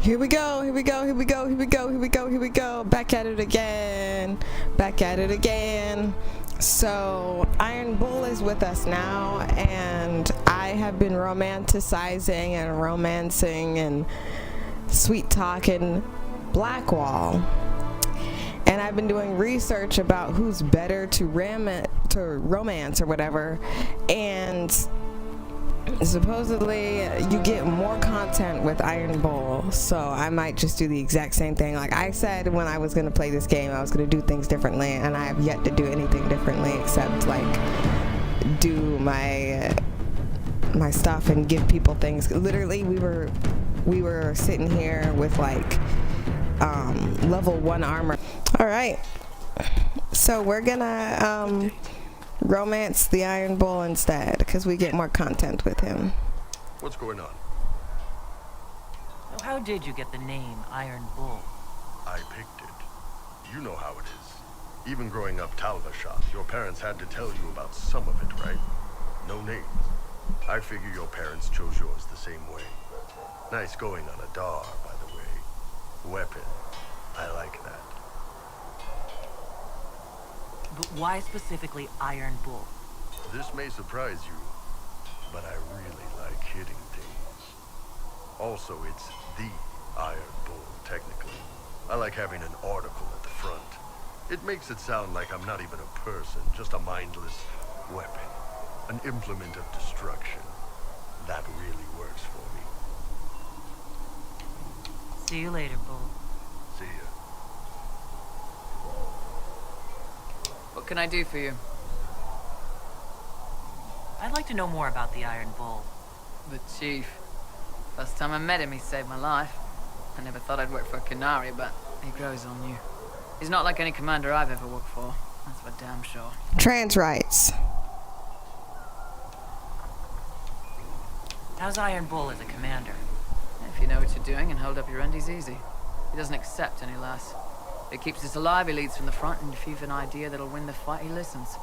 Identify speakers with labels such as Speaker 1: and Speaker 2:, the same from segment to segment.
Speaker 1: Here we go, here we go, here we go, here we go, here we go, here we go. Back at it again. Back at it again. So Iron Bull is with us now, and I have been romanticizing and romancing and sweet talking Blackwall. And I've been doing research about who's better to romance or whatever. And supposedly you get more content with Iron Bull, so I might just do the exact same thing. Like I said when I was going to play this game, I was going to do things differently, and I have yet to do anything differently except like do my stuff and give people things. Literally we were sitting here with like level 1 armor. All right, so we're gonna romance the Iron Bull instead, because we get more content with him.
Speaker 2: What's going on?
Speaker 3: So how did you get the name Iron Bull?
Speaker 2: I picked it. You know how it is. Even growing up Talvashot, your parents had to tell you about some of it, right? No names. I figure your parents chose yours the same way. Nice going on a Dar, by the way. Weapon. I like that.
Speaker 3: But why specifically Iron Bull?
Speaker 2: This may surprise you, but I really like hitting things. Also, it's the Iron Bull, technically. I like having an article at the front. It makes it sound like I'm not even a person, just a mindless weapon. An implement of destruction. That really works for me.
Speaker 3: See you later, Bull.
Speaker 2: See ya.
Speaker 4: What can I do for you?
Speaker 3: I'd like to know more about the Iron Bull.
Speaker 4: The Chief. First time I met him, he saved my life. I never thought I'd work for a Canary, but he grows on you. He's not like any commander I've ever worked for. That's for damn sure.
Speaker 1: Trans rights.
Speaker 3: How's Iron Bull as a commander?
Speaker 4: If you know what you're doing and hold up your end, he's easy. He doesn't accept any less. If he keeps us alive, he leads from the front, and if you've an idea that'll win the fight, he listens.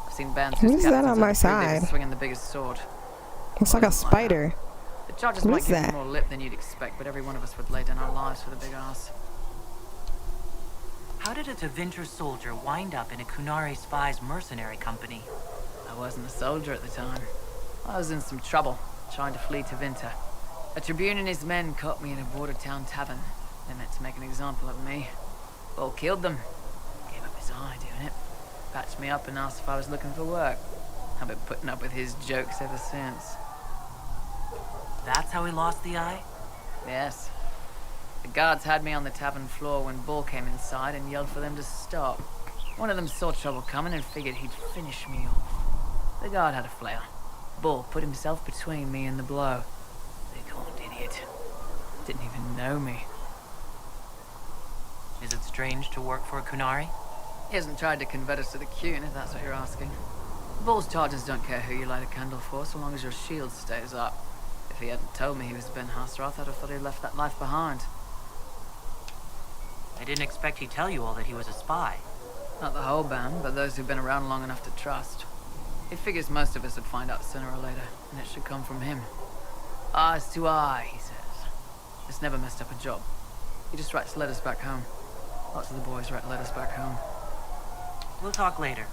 Speaker 4: I've seen bands
Speaker 1: What is that on my side?
Speaker 4: swinging the biggest sword.
Speaker 1: It's like a spider.
Speaker 4: The charges
Speaker 1: What
Speaker 4: might
Speaker 1: is
Speaker 4: give
Speaker 1: that?
Speaker 4: him more lip than you'd expect, but every one of us would lay down our lives for the big ass.
Speaker 3: How did a Tevinter soldier wind up in a Kunari spy's mercenary company?
Speaker 4: I wasn't a soldier at the time. I was in some trouble, trying to flee Tevinter. A Tribune and his men caught me in a border town tavern. They meant to make an example of me. Bull killed them. Gave up his eye doing it. Patched me up and asked if I was looking for work. I've been putting up with his jokes ever since.
Speaker 3: That's how he lost the eye?
Speaker 4: Yes. The guards had me on the tavern floor when Bull came inside and yelled for them to stop. One of them saw trouble coming and figured he'd finish me off. The guard had a flare. Bull put himself between me and the blow. Big-horned idiot. Didn't even know me.
Speaker 3: Is it strange to work for a Kunari?
Speaker 4: He hasn't tried to convert us to the Qun, if that's what you're asking. Bull's charges don't care who you light a candle for, so long as your shield stays up. If he hadn't told me he was Ben Hasroth, I'd have thought he'd left that life behind.
Speaker 3: I didn't expect he'd tell you all that he was a spy.
Speaker 4: Not the whole band, but those who've been around long enough to trust. He figures most of us would find out sooner or later, and it should come from him. Eyes to eye, he says. It's never messed up a job. He just writes letters back home. Lots of the boys write letters back home.
Speaker 3: We'll talk later.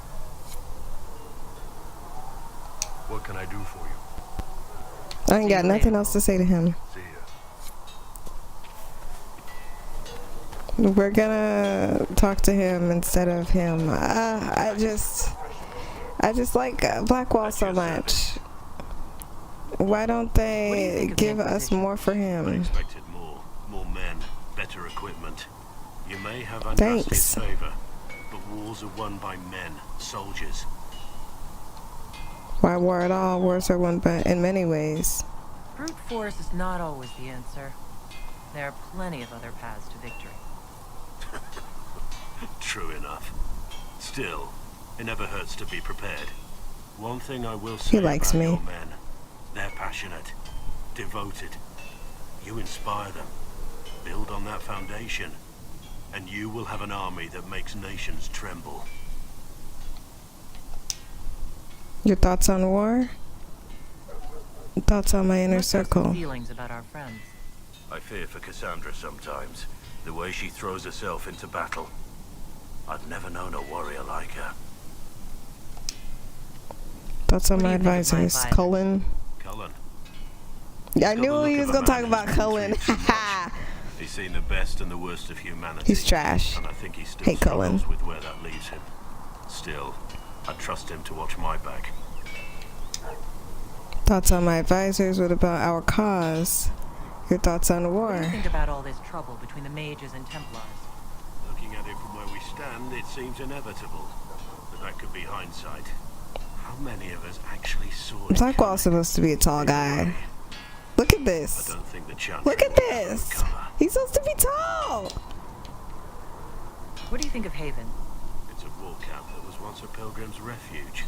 Speaker 2: What can I do for you?
Speaker 1: I ain't got nothing else to say to him.
Speaker 2: See ya.
Speaker 1: We're gonna talk to him instead of him. I just like Blackwall so much. Why don't they give us more for
Speaker 5: I
Speaker 1: him?
Speaker 5: expected more men, better equipment. You may have unjust
Speaker 1: Thanks.
Speaker 5: his favor, but wars are won by men, soldiers.
Speaker 1: Why war at all? Wars are won by in many ways.
Speaker 3: Brute force is not always the answer. There are plenty of other paths to victory.
Speaker 5: True enough. Still, it never hurts to be prepared. One thing I will say
Speaker 1: likes
Speaker 5: about
Speaker 1: me.
Speaker 5: your men, they're passionate, devoted. You inspire them. Build on that foundation, and you will have an army that makes nations tremble.
Speaker 1: Your thoughts on war? Thoughts on my inner
Speaker 3: Must have some
Speaker 1: circle?
Speaker 3: feelings about our friends.
Speaker 5: I fear for Cassandra sometimes. The way she throws herself into battle. I've never known a warrior like her.
Speaker 1: Thoughts on my advisors. Cullen.
Speaker 5: Cullen.
Speaker 1: I knew he was gonna talk about Cullen.
Speaker 5: He's seen the best and the worst of humanity.
Speaker 1: He's trash.
Speaker 5: And I think he still
Speaker 1: Hey, Cullen.
Speaker 5: struggles with where that leaves him. Still, I trust him to watch my back.
Speaker 1: Thoughts on my advisors. What about our cause? Your thoughts on the
Speaker 3: What do you
Speaker 1: war?
Speaker 3: think about all this trouble between the mages and Templars?
Speaker 5: Looking at it from where we stand, it seems inevitable. But that could be hindsight. How many of us actually saw it
Speaker 1: Blackwall's
Speaker 5: coming?
Speaker 1: supposed to be a tall guy. Look at
Speaker 5: I
Speaker 1: this.
Speaker 5: don't think the chance.
Speaker 1: Look at this. He's supposed to be tall.
Speaker 3: What do you think of Haven?
Speaker 5: It's a war camp that was once a pilgrim's refuge.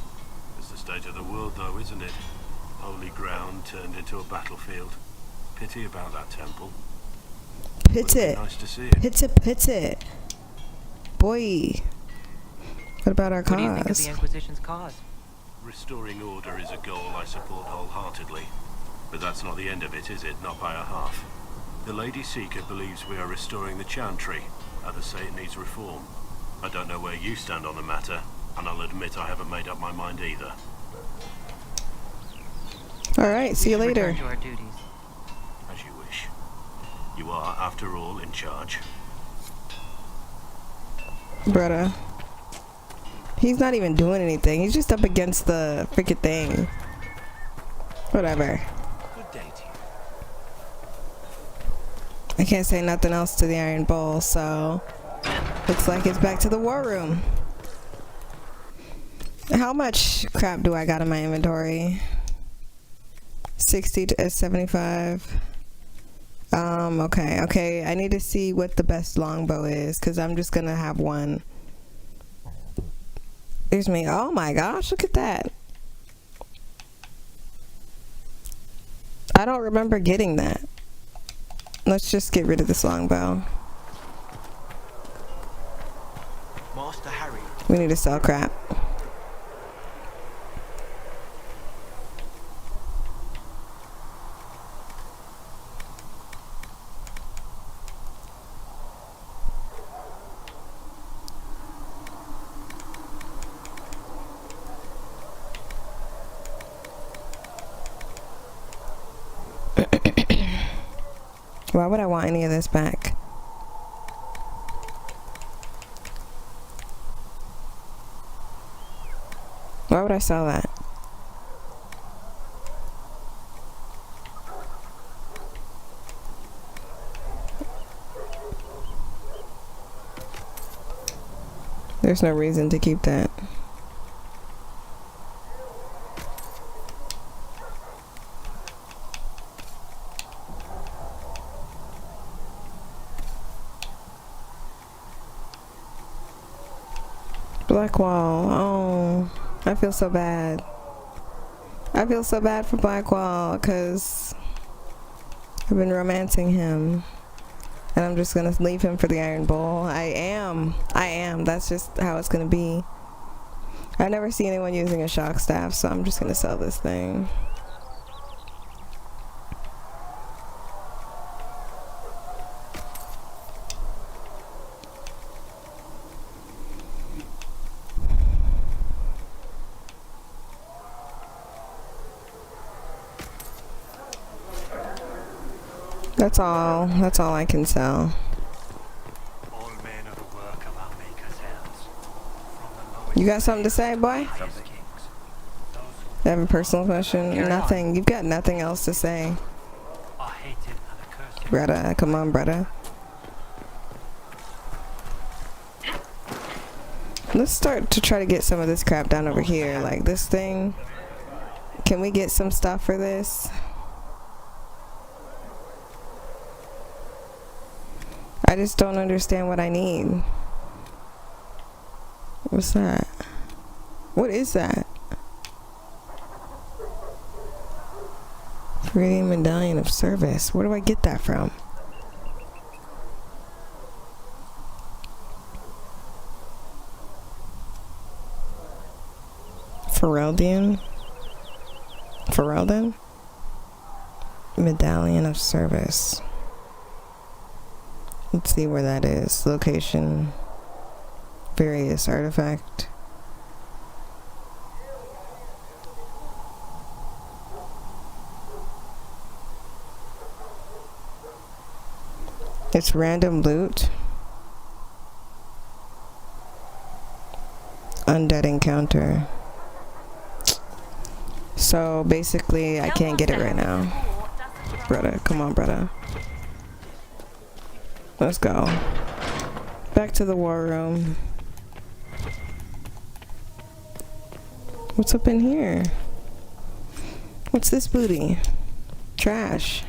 Speaker 5: It's the state of the world, though, isn't it? Holy ground turned into a battlefield. Pity about that temple. Would
Speaker 1: Pity.
Speaker 5: be nice to see it.
Speaker 1: Pity. Boy. What about our
Speaker 3: What do you think of
Speaker 1: cause?
Speaker 3: the Inquisition's cause?
Speaker 5: Restoring order is a goal I support wholeheartedly. But that's not the end of it, is it? Not by a half. The Lady Seeker believes we are restoring the Chantry. Others say it needs reform. I don't know where you stand on the matter, and I'll admit I haven't made up my mind either.
Speaker 1: Alright, see you
Speaker 3: We should
Speaker 1: later.
Speaker 3: return to our duties.
Speaker 5: As you wish. You are, after all, in charge.
Speaker 1: Brother. He's not even doing anything. He's just up against the freaking thing. Whatever.
Speaker 5: Good day to you.
Speaker 1: I can't say nothing else to the Iron Bull, so looks like it's back to the war room. How much crap do I got in my inventory? 60 to 75. Okay. I need to see what the best longbow is, because I'm just gonna have one. Here's me. Oh my gosh, look at that. I don't remember getting that. Let's just get rid of this longbow.
Speaker 6: Master Harry.
Speaker 1: We need to sell crap. Why would I want any of this back? Why would I sell that? There's no reason to keep that. Blackwall. Oh, I feel so bad. I feel so bad for Blackwall because I've been romancing him. And I'm just going to leave him for the Iron Bull. I am. That's just how it's going to be. I never see anyone using a shock staff, so I'm just going to sell this thing. That's all I can sell.
Speaker 6: All men of the work of our maker's hands. From the lowest
Speaker 1: You got something to say, boy?
Speaker 6: highest kings. Those
Speaker 1: I have a personal question?
Speaker 6: Carry on.
Speaker 1: Nothing. You've got nothing else to say.
Speaker 6: who are hated and accursed.
Speaker 1: Brother, come on, brother. Let's start to try to get some of this crap down over here. Like this thing. Can we get some stuff for this? I just don't understand what I need. What's that? What is that? Creating medallion of service. Where do I get that from? Ferelden? Medallion of service. Let's see where that is. Location. Various artifact. It's random loot. Undead encounter. So basically, I can't get it right now. Brother, come on, brother. Let's go. Back to the war room. What's up in here? What's this booty? Trash.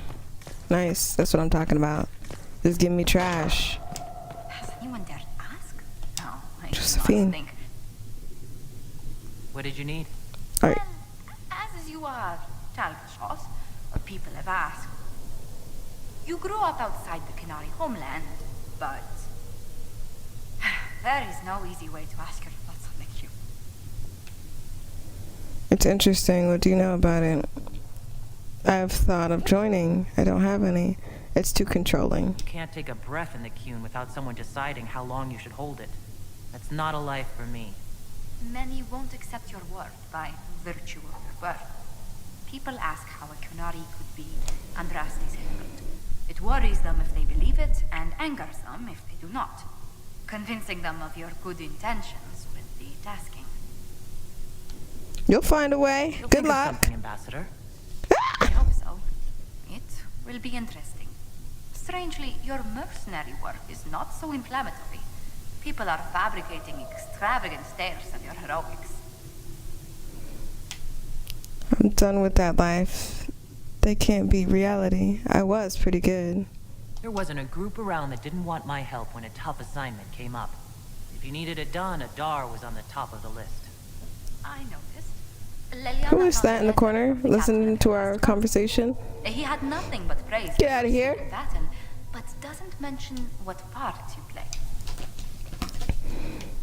Speaker 1: Nice, that's what I'm talking about. Just give me trash.
Speaker 7: Has anyone dared ask? No, I
Speaker 1: Josephine.
Speaker 7: don't think.
Speaker 3: What did you need?
Speaker 1: Alright.
Speaker 7: As you are, Talbot, or people have asked. You grew up outside the Canary homeland, but there is no easy way to ask your thoughts on the queue.
Speaker 1: It's interesting. What do you know about it? I've thought of joining. I don't have any. It's too controlling.
Speaker 3: You can't take a breath in the Qun without someone deciding how long you should hold it. That's not a life for me.
Speaker 7: Many won't accept your word by virtue of your birth. People ask how a Kunari could be Andraste's handled. It worries them if they believe it, and angers them if they do not. Convincing them of your good intentions with the tasking.
Speaker 1: You'll find a way.
Speaker 3: You'll
Speaker 1: Good
Speaker 3: think of
Speaker 1: luck.
Speaker 3: something, Ambassador.
Speaker 7: I hope so. It will be interesting. Strangely, your mercenary work is not so inflammatory. People are fabricating extravagant tales of your heroics.
Speaker 1: I'm done with that life. They can't beat reality. I was pretty good.
Speaker 3: There wasn't a group around that didn't want my help when a tough assignment came up. If you needed it done, Adar was on the top of the list.
Speaker 7: I noticed. Leliana
Speaker 1: Who is
Speaker 7: found
Speaker 1: that in the
Speaker 7: letter
Speaker 1: corner?
Speaker 7: from the
Speaker 1: Listening
Speaker 7: captain
Speaker 1: to
Speaker 7: of the
Speaker 1: our
Speaker 7: last
Speaker 1: conversation?
Speaker 7: one. He had nothing but praise.
Speaker 1: Get
Speaker 7: for
Speaker 1: outta
Speaker 7: your
Speaker 1: here.
Speaker 7: secret Battle, but doesn't mention what part you play.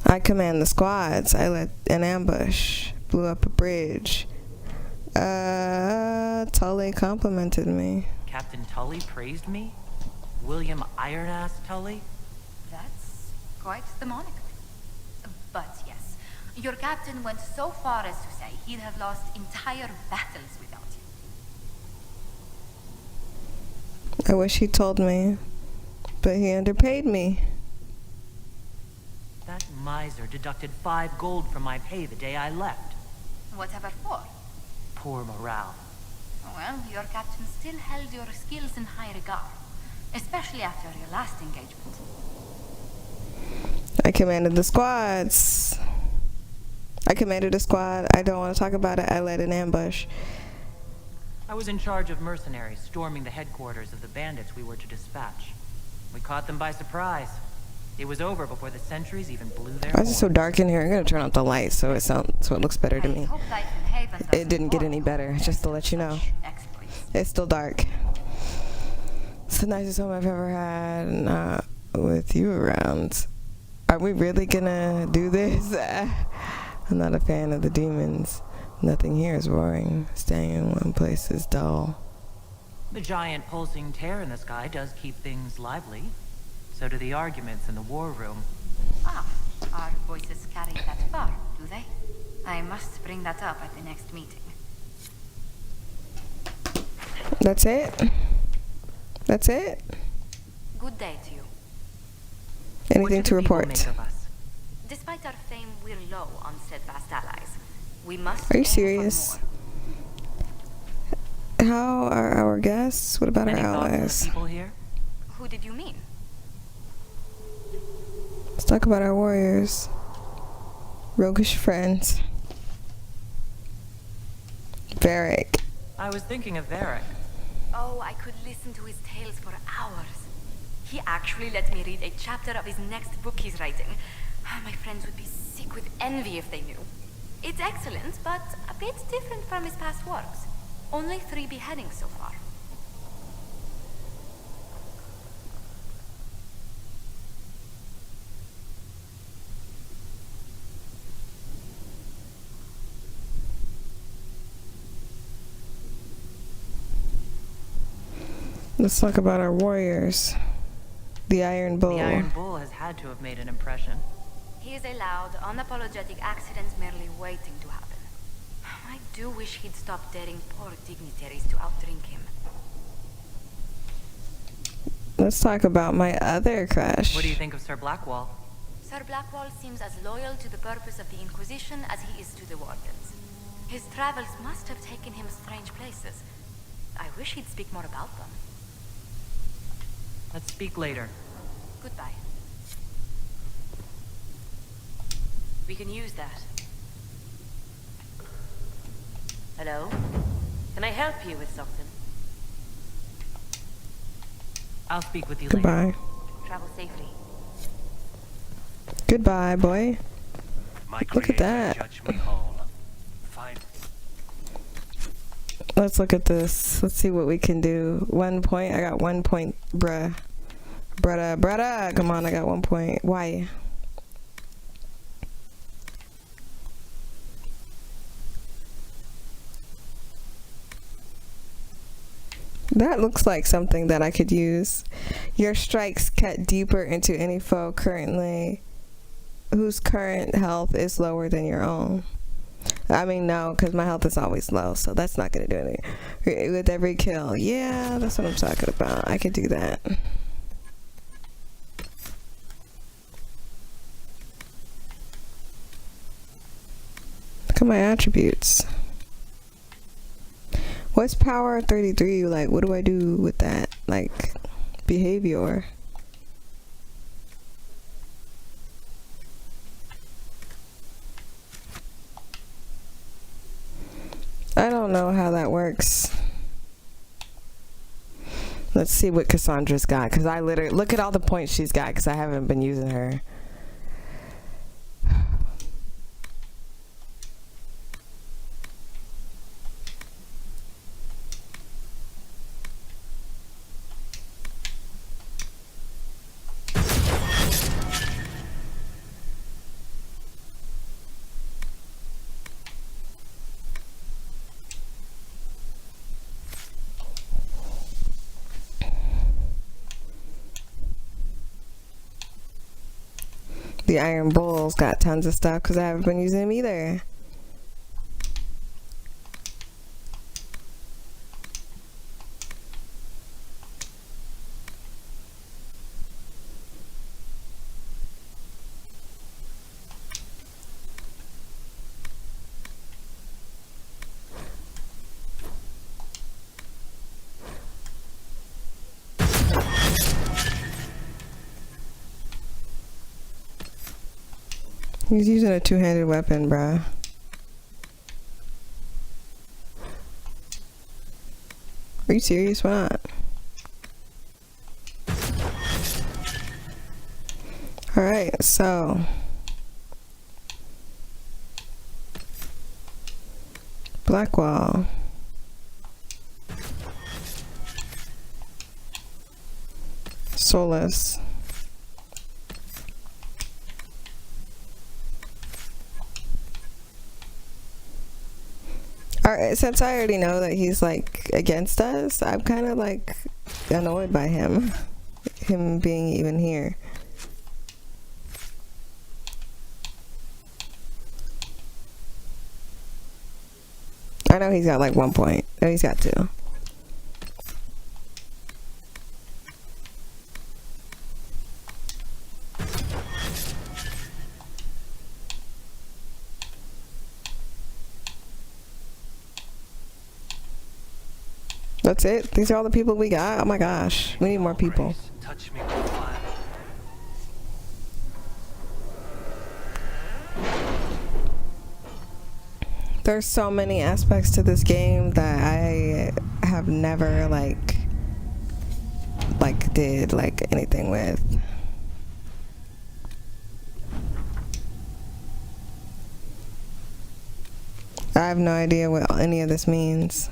Speaker 1: I command the squads. I led an ambush. Blew up a bridge. Tully complimented me.
Speaker 3: Captain Tully praised me? William Iron-Ass Tully?
Speaker 7: That's quite the moniker. But yes, your captain went so far as to say he'd have lost entire battles without you.
Speaker 1: I wish he told me, but he underpaid me.
Speaker 3: That miser deducted 5 gold from my pay the day I left.
Speaker 7: Whatever for.
Speaker 3: Poor morale.
Speaker 7: Well, your captain still held your skills in high regard, especially after your last engagement.
Speaker 1: I commanded the squads. I commanded a squad. I don't want to talk about it. I led an ambush.
Speaker 3: I was in charge of mercenaries storming the headquarters of the bandits we were to dispatch. We caught them by surprise. It was over before the sentries even blew their
Speaker 1: Why is it so
Speaker 3: horns.
Speaker 1: dark in here? I'm gonna turn out the light so it looks better to me.
Speaker 7: I hope life in Haven
Speaker 1: It
Speaker 7: doesn't
Speaker 1: didn't get
Speaker 7: bore
Speaker 1: any
Speaker 7: you
Speaker 1: better,
Speaker 7: with
Speaker 1: just to let you know.
Speaker 7: such exploits.
Speaker 1: It's still dark. It's the nicest home I've ever had, with you around. Are we really gonna do this? I'm not a fan of the demons. Nothing here is roaring. Staying in one place is dull.
Speaker 3: The giant pulsing tear in the sky does keep things lively. So do the arguments in the war room.
Speaker 7: Ah, our voices carry that far, do they? I must bring that up at the next meeting.
Speaker 1: That's it? That's it?
Speaker 7: Good day to you.
Speaker 3: What
Speaker 1: Anything
Speaker 3: do
Speaker 1: to
Speaker 3: the people
Speaker 1: report?
Speaker 3: make of us?
Speaker 7: Despite our fame, we're low on steadfast allies. We must
Speaker 1: Are you
Speaker 7: aim for
Speaker 1: serious?
Speaker 7: more.
Speaker 1: How are our guests? What about
Speaker 3: Any
Speaker 1: our
Speaker 3: thoughts on the
Speaker 1: allies?
Speaker 3: people here?
Speaker 7: Who did you mean?
Speaker 1: Let's talk about our warriors. Roguish friends. Varric.
Speaker 3: I was thinking of Varric.
Speaker 7: Oh, I could listen to his tales for hours. He actually let me read a chapter of his next book he's writing. My friends would be sick with envy if they knew. It's excellent, but a bit different from his past works. Only 3 beheadings so far.
Speaker 1: Let's talk about our warriors. The Iron Bull.
Speaker 3: The Iron Bull has had to have made an impression.
Speaker 7: He is a loud, unapologetic accident merely waiting to happen. I do wish he'd stop daring poor dignitaries to outdrink him.
Speaker 1: Let's talk about my other crush.
Speaker 3: What do you think of Sir Blackwall?
Speaker 7: Sir Blackwall seems as loyal to the purpose of the Inquisition as he is to the Wardens. His travels must have taken him strange places. I wish he'd speak more about them.
Speaker 3: Let's speak later.
Speaker 7: Goodbye. We can use that. Hello? Can I help you with something?
Speaker 3: I'll speak with you later.
Speaker 1: Goodbye.
Speaker 7: Travel safely.
Speaker 1: Goodbye, boy.
Speaker 6: My
Speaker 1: Look at
Speaker 6: creator
Speaker 1: that.
Speaker 6: judge me whole. Fine.
Speaker 1: Let's look at this. Let's see what we can do. 1 point. I got 1 point, bruh. Brudda. Come on, I got 1 point. Why? That looks like something that I could use. Your strikes cut deeper into any foe currently whose current health is lower than your own. I mean, no, because my health is always low, so that's not going to do anything. With every kill. Yeah, that's what I'm talking about. I could do that. Look at my attributes. What's power 33? Like, what do I do with that? Like, behavior. I don't know how that works. Let's see what Cassandra's got, because I literally look at all the points she's got, because I haven't been using her. The Iron Bull's got tons of stuff because I haven't been using him either. He's using a two-handed weapon, bruh. Are you serious? Why not? Alright, so Blackwall. Soulless. Alright, since I already know that he's like against us, I'm kind of like annoyed by him being even here. I know he's got like 1 point. No, he's got 2. That's it? These are all the people we got? Oh my gosh. We need more people.
Speaker 6: Touch me with fire.
Speaker 1: There's so many aspects to this game that I have never did anything with. I have no idea what any of this means.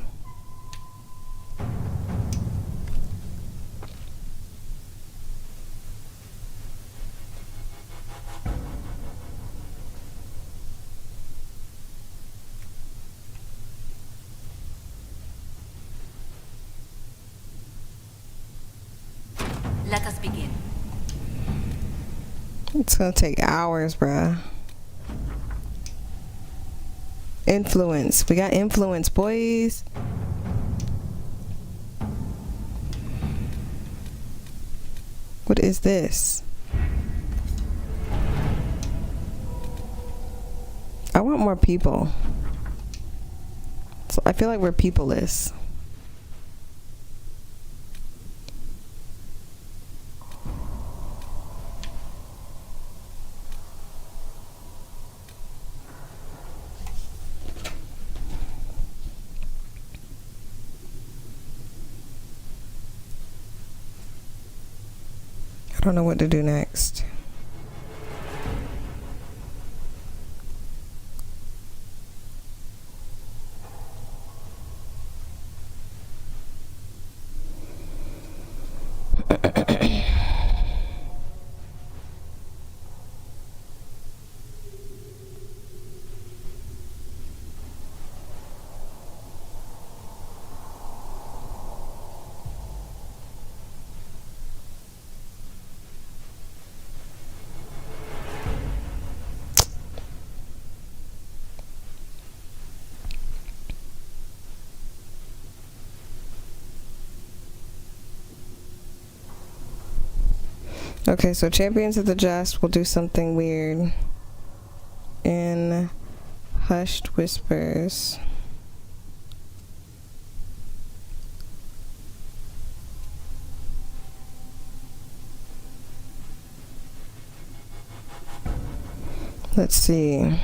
Speaker 7: Let us begin.
Speaker 1: It's gonna take hours, bruh. Influence. We got influence, boys. What is this? I want more people. So I feel like we're peopleless. I don't know what to do next. Okay, so Champions of the Just will do something weird in Hushed Whispers. Let's see.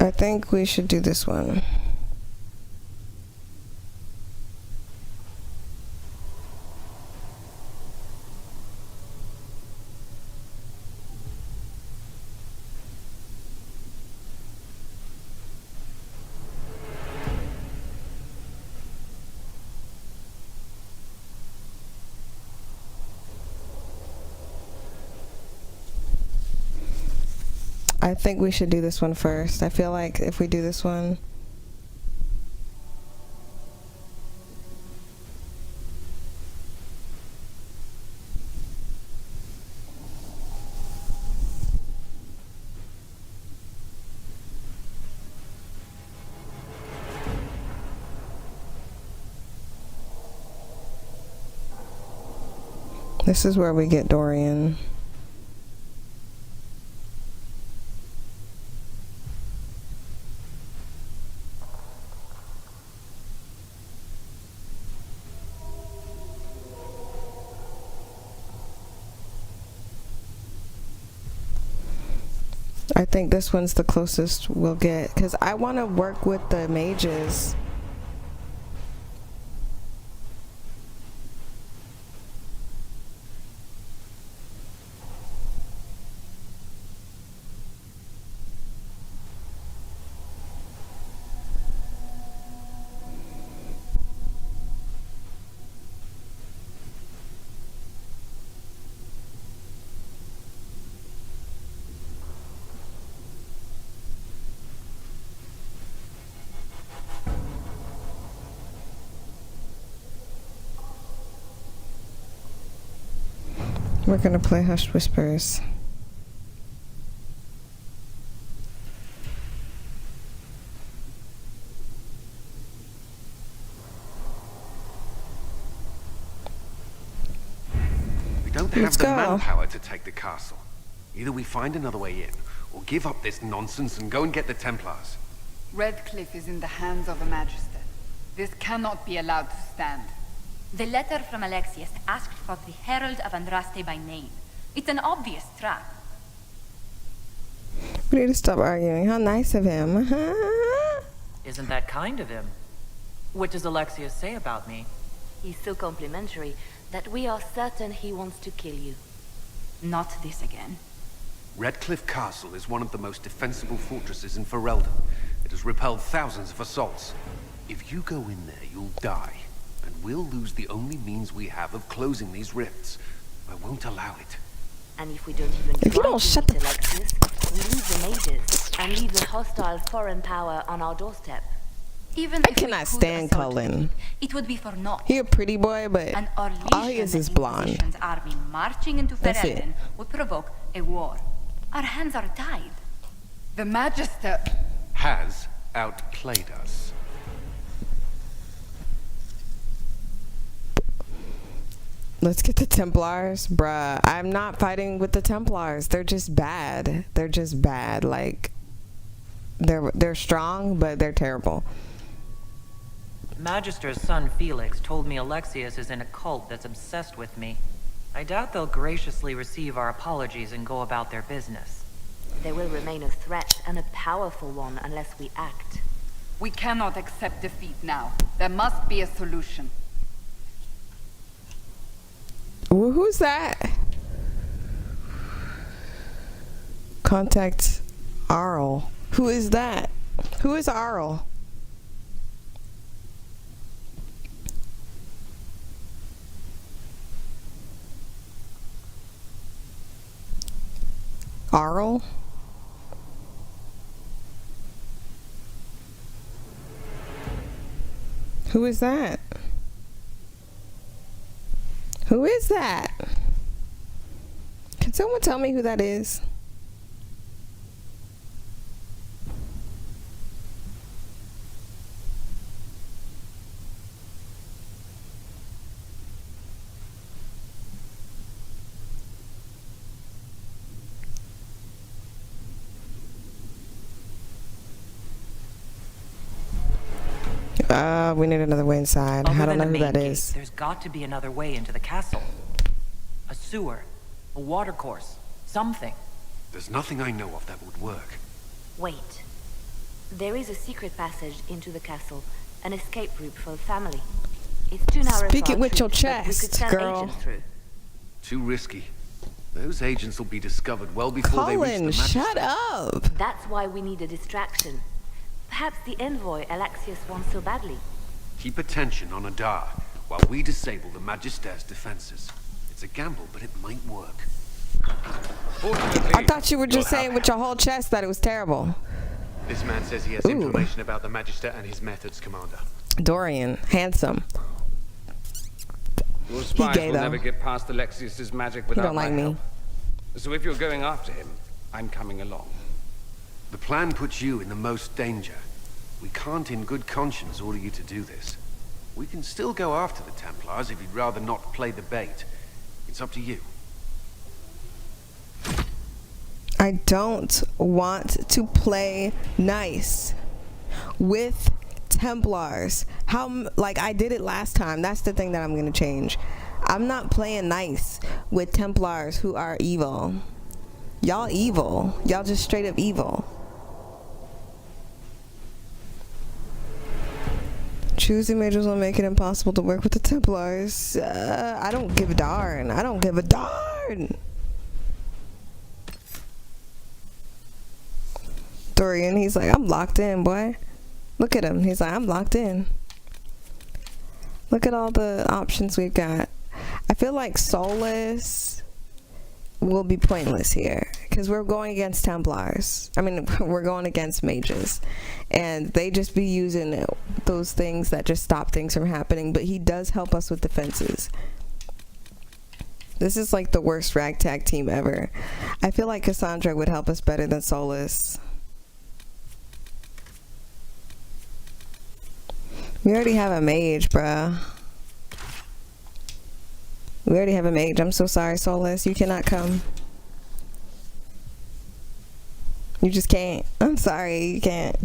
Speaker 1: I think we should do this one. I think we should do this one first. I feel like if we do this one, this is where we get Dorian. I think this one's the closest we'll get, because I want to work with the mages. We're gonna play Hushed Whispers.
Speaker 8: We don't have the manpower to take the castle. Either we find another way in, or give up this nonsense and go and get the Templars.
Speaker 9: Redcliffe is in the hands of a Magister. This cannot be allowed to stand.
Speaker 7: The letter from Alexius asked for the Herald of Andraste by name. It's an obvious trap.
Speaker 1: We need to stop arguing. How nice of him.
Speaker 3: Isn't that kind of him? What does Alexius say about me?
Speaker 10: He's so complimentary that we are certain he wants to kill you.
Speaker 7: Not this again.
Speaker 8: Redcliffe Castle is one of the most defensible fortresses in Ferelden. It has repelled thousands of assaults. If you go in there, you'll die. And we'll lose the only means we have of closing these rifts. I won't allow it.
Speaker 10: And if we don't even
Speaker 1: If you
Speaker 10: try
Speaker 1: don't
Speaker 10: to
Speaker 1: shut
Speaker 10: meet
Speaker 1: the
Speaker 10: Alexius, we lose the mages. and leaves a hostile foreign power on our doorstep.
Speaker 7: Even
Speaker 1: I
Speaker 7: if we
Speaker 1: cannot
Speaker 7: could
Speaker 1: stand
Speaker 7: assault
Speaker 1: Cullen.
Speaker 7: it would be for naught.
Speaker 1: He a pretty boy, but
Speaker 7: And our
Speaker 1: all he is blonde.
Speaker 7: Inquisition's army marching into
Speaker 1: That's it.
Speaker 7: Ferelden would provoke a war. Our hands are tied.
Speaker 9: The Magister...
Speaker 8: Has outplayed us.
Speaker 1: Let's get the Templars. Bruh, I'm not fighting with the Templars. They're just bad. They're just bad. Like, they're strong, but they're terrible.
Speaker 3: Magister's son Felix told me Alexius is in a cult that's obsessed with me. I doubt they'll graciously receive our apologies and go about their business.
Speaker 10: They will remain a threat, and a powerful one, unless we act.
Speaker 9: We cannot accept defeat now. There must be a solution.
Speaker 1: Well, who's that? Contact Arl. Who is that? Who is Arl? Arl? Who is that? Who is that? Can someone tell me who that is? We need another way inside. I don't know who that is.
Speaker 3: There's got to be another way into the castle. A sewer, a water course, something.
Speaker 8: There's nothing I know of that would work.
Speaker 10: Wait. There is a secret passage into the castle, an escape route for the family. It's too narrow.
Speaker 1: Speak
Speaker 10: for
Speaker 1: it
Speaker 10: our
Speaker 1: with your
Speaker 10: troops, but we could
Speaker 1: chest,
Speaker 10: send
Speaker 1: girl.
Speaker 10: agents through.
Speaker 8: Too risky. Those agents will be discovered well before they reach the
Speaker 1: Colin,
Speaker 8: Magister.
Speaker 1: shut up.
Speaker 10: That's why we need a distraction. Perhaps the envoy Alexius wants so badly.
Speaker 8: Keep attention on Adar while we disable the Magister's defenses. It's a gamble, but it might work.
Speaker 11: Fortunately,
Speaker 1: I thought you were just saying with your whole chest that it was terrible.
Speaker 11: this man says he has
Speaker 1: Ooh.
Speaker 11: information about the Magister and his methods, Commander.
Speaker 1: Dorian, handsome.
Speaker 12: Your spies
Speaker 1: gay,
Speaker 12: will
Speaker 1: though.
Speaker 12: never get past Alexius's magic
Speaker 1: He
Speaker 12: without
Speaker 1: don't like
Speaker 12: my
Speaker 1: me.
Speaker 12: help. So if you're going after him, I'm coming along.
Speaker 8: The plan puts you in the most danger. We can't in good conscience order you to do this. We can still go after the Templars if you'd rather not play the bait. It's up to you.
Speaker 1: I don't want to play nice with Templars. Like I did it last time. That's the thing that I'm gonna change. I'm not playing nice with Templars who are evil. Y'all evil. Y'all just straight up evil. Choosing majors will make it impossible to work with the Templars. I don't give a darn. I don't give a darn. Dorian, he's like, I'm locked in, boy. Look at him. He's like, I'm locked in. Look at all the options we've got. I feel like Soulless will be pointless here because we're going against Templars. I mean, we're going against mages, and they just be using those things that just stop things from happening. But he does help us with defenses. This is like the worst ragtag team ever. I feel like Cassandra would help us better than Soulless. We already have a mage, bruh. We already have a mage. I'm so sorry, Soulless. You cannot come. You just can't. I'm sorry. You can't.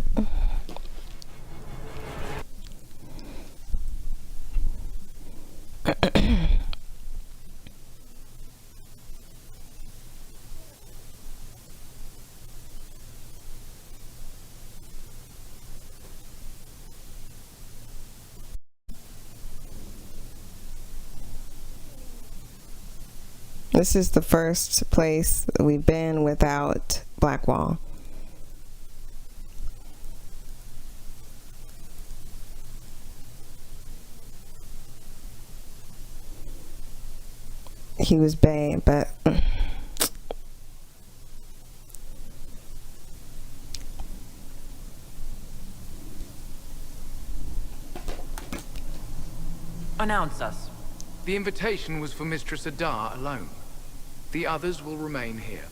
Speaker 1: This is the first place we've been without Blackwall. He was bad, but
Speaker 3: Announce us.
Speaker 13: The invitation was for Mistress Adar alone. The others will remain here.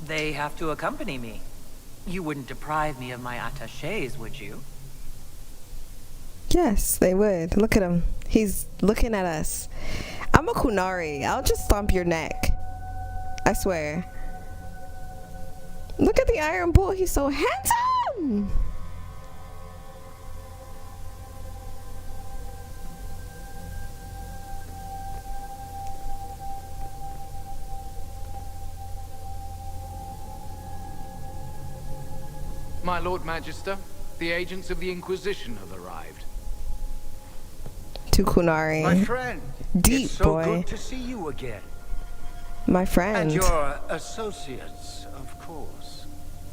Speaker 3: They have to accompany me. You wouldn't deprive me of my attachés, would you?
Speaker 1: Yes, they would. Look at him. He's looking at us. I'm a Kunari. I'll just stomp your neck. I swear. Look at the Iron Bull. He's so handsome.
Speaker 13: My Lord Magister, the agents of the Inquisition have arrived.
Speaker 1: To Kunari.
Speaker 14: My friend,
Speaker 1: Deep,
Speaker 14: it's so
Speaker 1: boy.
Speaker 14: good to see you again.
Speaker 1: My friend.
Speaker 14: And your associates, of course.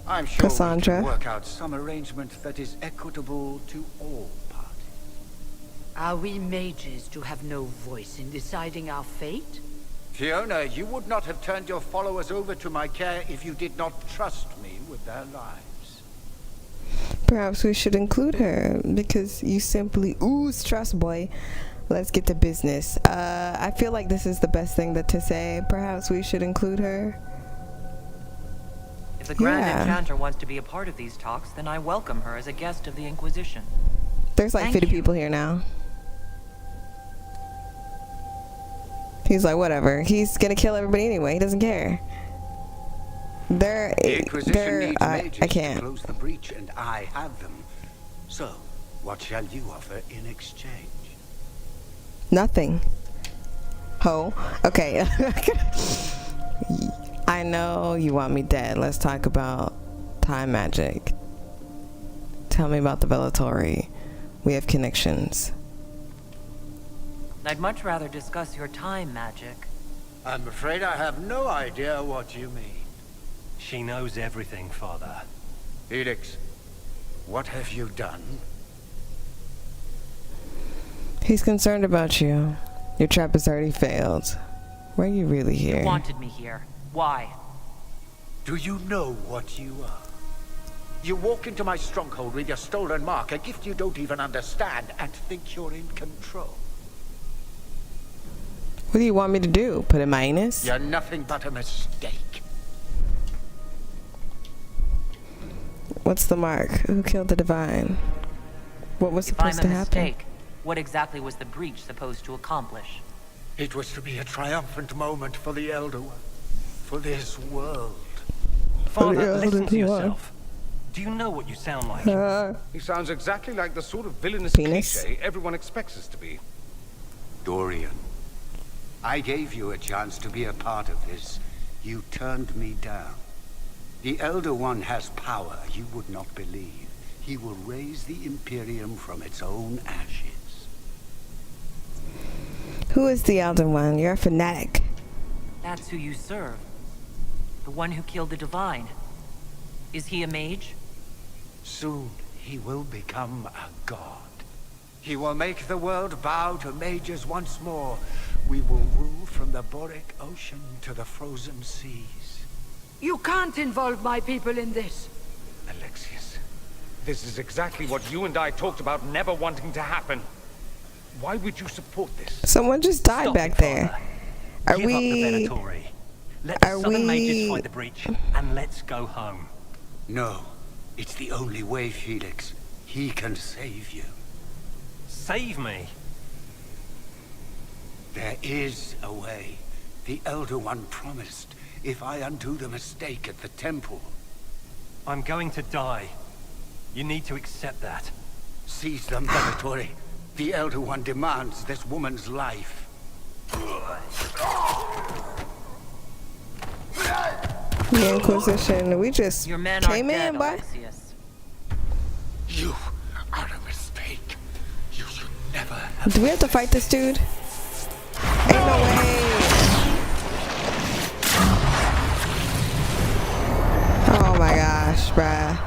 Speaker 14: I'm sure
Speaker 1: Cassandra.
Speaker 14: we can work out some arrangement that is equitable to all parties.
Speaker 15: Are we mages to have no voice in deciding our fate?
Speaker 14: Fiona, you would not have turned your followers over to my care if you did not trust me with their lives.
Speaker 1: Perhaps we should include her because you simply ooze trust, boy. Let's get to business. I feel like this is the best thing to say. Perhaps we should include her.
Speaker 3: If the Grand Enchanter wants to be a part of these talks, then I welcome her as a guest of the Inquisition.
Speaker 1: There's like 50 people here now. He's like, whatever. He's gonna kill everybody anyway. He doesn't care.
Speaker 14: The Inquisition needs mages
Speaker 1: I can't.
Speaker 14: to close the breach, and I have them. So, what shall you offer in exchange?
Speaker 1: Nothing. Ho. Okay. I know you want me dead. Let's talk about time magic. Tell me about the Velatori. We have connections.
Speaker 3: I'd much rather discuss your time magic.
Speaker 14: I'm afraid I have no idea what you mean.
Speaker 6: She knows everything, Father.
Speaker 14: Felix, what have you done?
Speaker 1: He's concerned about you. Your trap has already failed. Why are you really here?
Speaker 3: You wanted me here. Why?
Speaker 14: Do you know what you are? You walk into my stronghold with your stolen mark, a gift you don't even understand, and think you're in control.
Speaker 1: What do you want me to do? Put in my anus?
Speaker 14: You're nothing but a mistake.
Speaker 1: What's the mark? Who killed the divine? What was supposed to happen?
Speaker 3: Mistake, what exactly was the breach supposed to accomplish?
Speaker 14: It was to be a triumphant moment for the Elder One. For this world.
Speaker 6: Father, listen to yourself. Do you know what you sound like?
Speaker 12: He sounds exactly like the sort of villainous
Speaker 1: Penis.
Speaker 12: cliché everyone expects us to be.
Speaker 14: Dorian, I gave you a chance to be a part of this. You turned me down. The Elder One has power you would not believe. He will raise the Imperium from its own ashes.
Speaker 1: Who is the Elder One? You're a fanatic.
Speaker 3: That's who you serve. The one who killed the divine. Is he a mage?
Speaker 14: Soon he will become a god. He will make the world bow to mages once more. We will rule from the Boric Ocean to the frozen seas.
Speaker 15: You can't involve my people in this.
Speaker 12: Alexius, this is exactly what you and I talked about never wanting to happen. Why would you support this?
Speaker 1: Someone just died back there. Are
Speaker 6: Give
Speaker 1: we...
Speaker 6: up the Velatori. Let the Southern mages fight the breach, and let's go home.
Speaker 14: No, it's the only way, Felix. He can save you.
Speaker 6: Save me?
Speaker 14: There is a way. The Elder One promised, if I undo the mistake at the temple.
Speaker 6: I'm going to die. You need to accept that.
Speaker 14: Seize them, Velatori. The Elder One demands this woman's life.
Speaker 1: The Inquisition. We just
Speaker 3: Your men
Speaker 1: came
Speaker 3: are dead,
Speaker 1: in, boy.
Speaker 3: Alexius.
Speaker 14: You are a mistake. You should never have...
Speaker 1: Do we have to fight this dude? Ain't no way. Oh my gosh, bruh.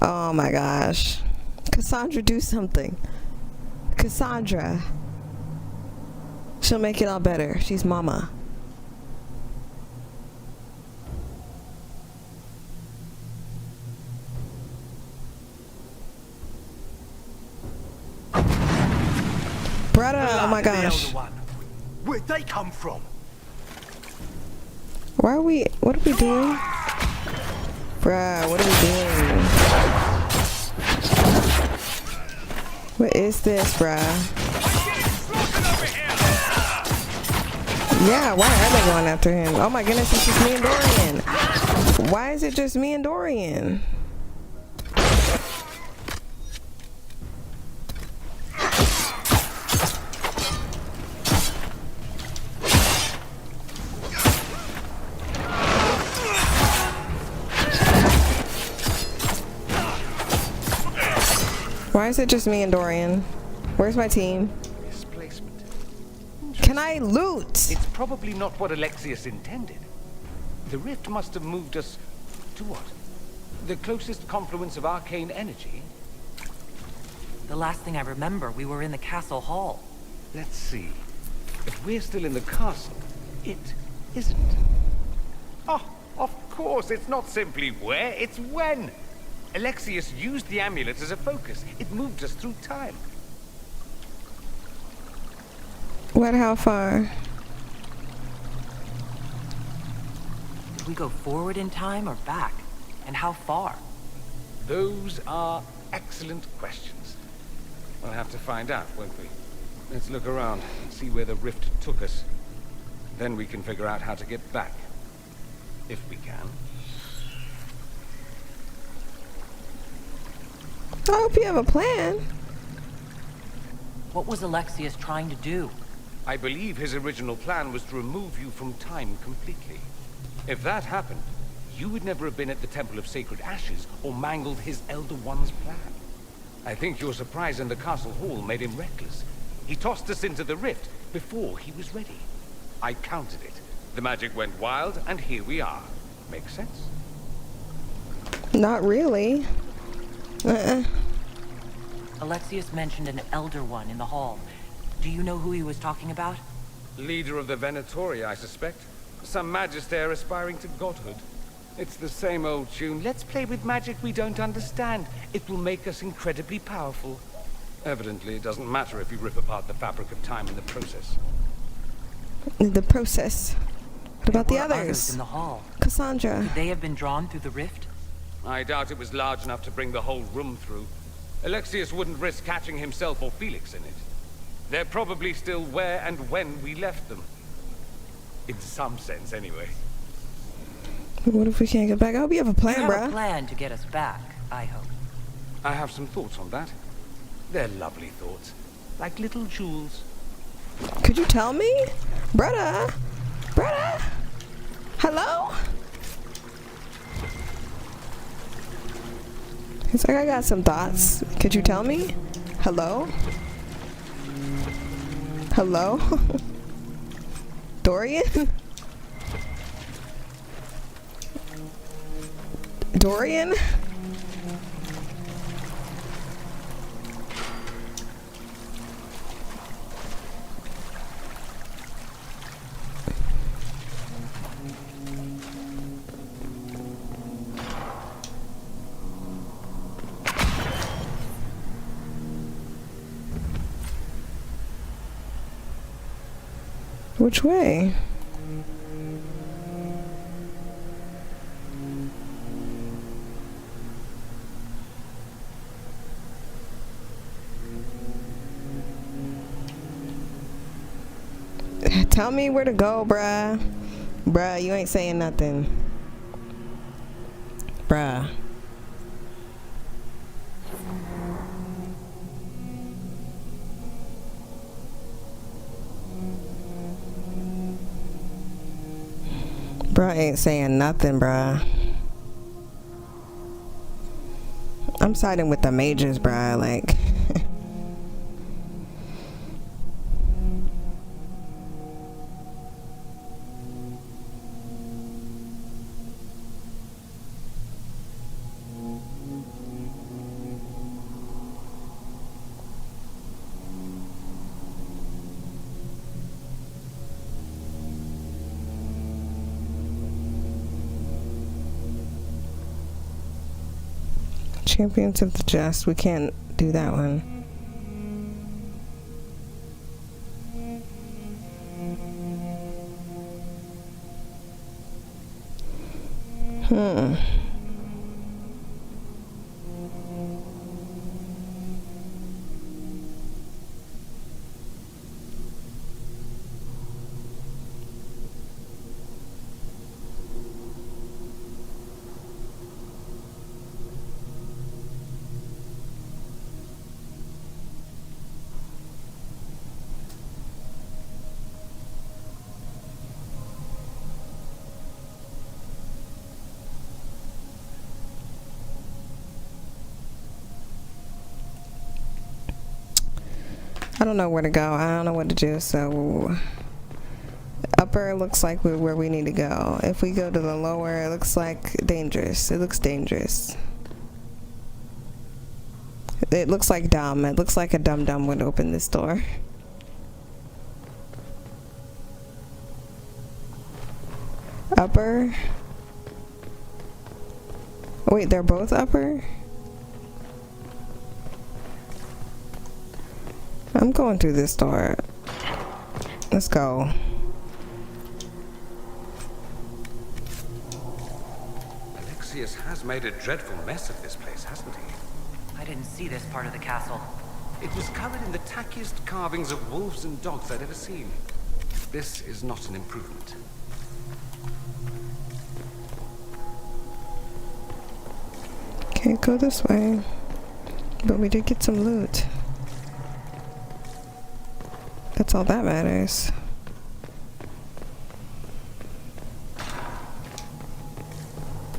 Speaker 1: Oh my gosh. Cassandra, do something. Cassandra. She'll make it all better. She's mama. Brother, oh my gosh.
Speaker 6: Where'd they come from?
Speaker 1: Why are we, what are we doing? Bruh, what are we doing? What is this, bruh? Yeah, why are they going after him? Oh my goodness, it's just me and Dorian. Why is it just me and Dorian? Why is it just me and Dorian? Where's my team?
Speaker 12: Displacement.
Speaker 1: Can I loot?
Speaker 12: It's probably not what Alexius intended. The rift must have moved us to what? The closest confluence of arcane energy?
Speaker 3: The last thing I remember, we were in the castle hall.
Speaker 12: Let's see. If we're still in the castle, it isn't. Oh, of course, it's not simply where, it's when. Alexius used the amulet as a focus. It moved us through time.
Speaker 1: What, how far?
Speaker 3: Did we go forward in time or back? And how far?
Speaker 12: Those are excellent questions. We'll have to find out, won't we? Let's look around and see where the rift took us. Then we can figure out how to get back. If we can.
Speaker 1: I hope you have a plan.
Speaker 3: What was Alexius trying to do?
Speaker 12: I believe his original plan was to remove you from time completely. If that happened, you would never have been at the Temple of Sacred Ashes or mangled his Elder One's plan. I think your surprise in the castle hall made him reckless. He tossed us into the rift before he was ready. I countered it. The magic went wild, and here we are. Makes sense?
Speaker 1: Not really.
Speaker 3: Alexius mentioned an Elder One in the hall. Do you know who he was talking about?
Speaker 12: Leader of the Venatori, I suspect. Some magister aspiring to godhood. It's the same old tune. Let's play with magic we don't understand. It will make us incredibly powerful. Evidently, it doesn't matter if you rip apart the fabric of time in the process.
Speaker 1: The process. What about the
Speaker 3: There were
Speaker 1: others?
Speaker 3: in the hall.
Speaker 1: Cassandra.
Speaker 3: Could they have been drawn through the rift?
Speaker 12: I doubt it was large enough to bring the whole room through. Alexius wouldn't risk catching himself or Felix in it. They're probably still where and when we left them. In some sense, anyway.
Speaker 1: What if we can't get back? I hope you have a plan,
Speaker 3: You have
Speaker 1: bruh.
Speaker 3: a plan to get us back, I hope.
Speaker 12: I have some thoughts on that. They're lovely thoughts. Like little jewels.
Speaker 1: Could you tell me? Brother? Brother? Hello? He's like, I got some thoughts. Could you tell me? Hello? Hello? Dorian? Dorian? Which way? Tell me where to go, bruh. Bruh, you ain't saying nothing. Bruh. Bruh ain't saying nothing, bruh. I'm siding with the mages, bruh, like. Champions of the Just. We can't do that one. I don't know where to go. I don't know what to do. So upper looks like we're where we need to go. If we go to the lower, it looks like dangerous. It looks dangerous. It looks like dumb. It looks like a dum-dum would open this door. Upper. Wait, they're both upper? I'm going through this door. Let's go.
Speaker 8: Alexius has made a dreadful mess of this place, hasn't he?
Speaker 3: I didn't see this part of the castle.
Speaker 8: It was covered in the tackiest carvings of wolves and dogs I'd ever seen. This is not an improvement.
Speaker 1: Can't go this way. But we did get some loot. That's all that matters.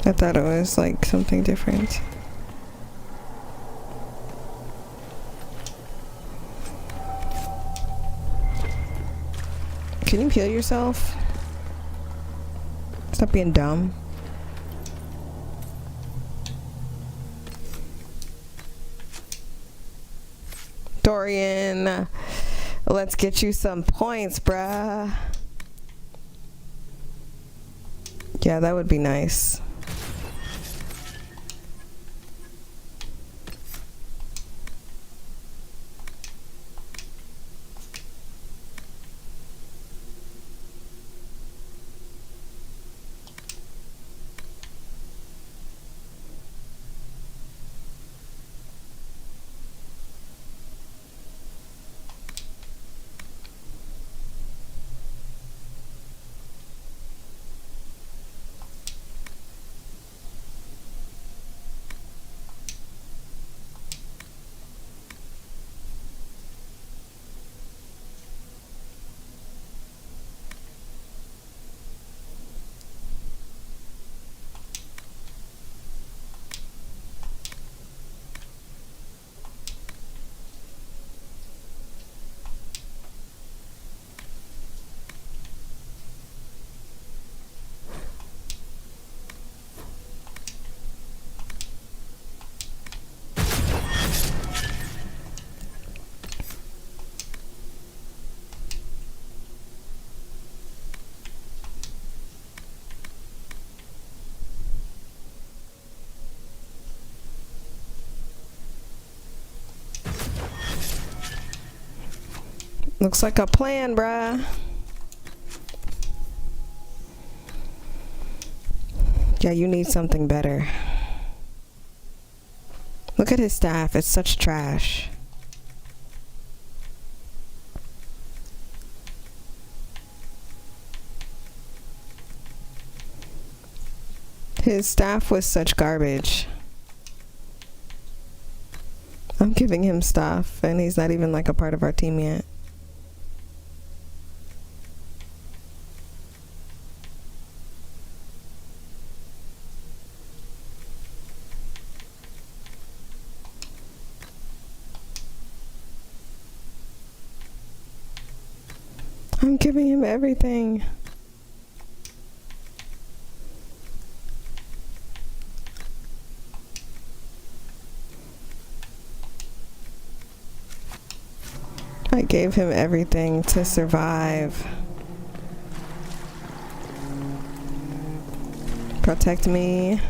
Speaker 1: I thought it was like something different. Can you heal yourself? Stop being dumb. Dorian, let's get you some points, bruh. Yeah, that would be nice. Looks like a plan, bruh. Yeah, you need something better. Look at his staff. It's such trash. His staff was such garbage. I'm giving him stuff, and he's not even like a part of our team yet. I'm giving him everything. I gave him everything to survive. Protect me.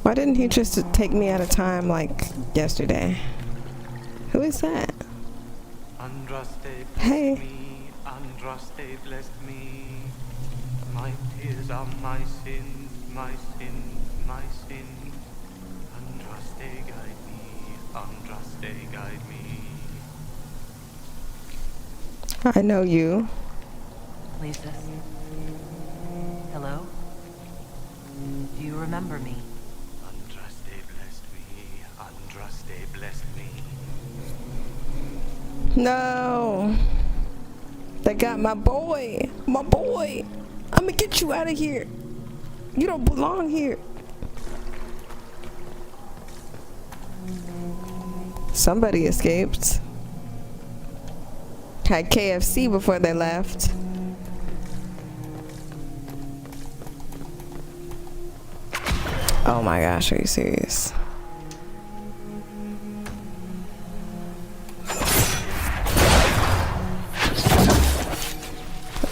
Speaker 1: Why didn't he just take me at a time like yesterday? Who is that? Hey.
Speaker 6: Andraste blessed me. My tears are my sins, my sins, my sins. Andraste guide me, Andraste guide me.
Speaker 1: I know you.
Speaker 3: Lisa. Hello? Do you remember me?
Speaker 6: Andraste blessed me, Andraste blessed me.
Speaker 1: No. They got my boy. My boy. I'm gonna get you out of here. You don't belong here. Somebody escaped. Had KFC before they left. Oh my gosh, are you serious?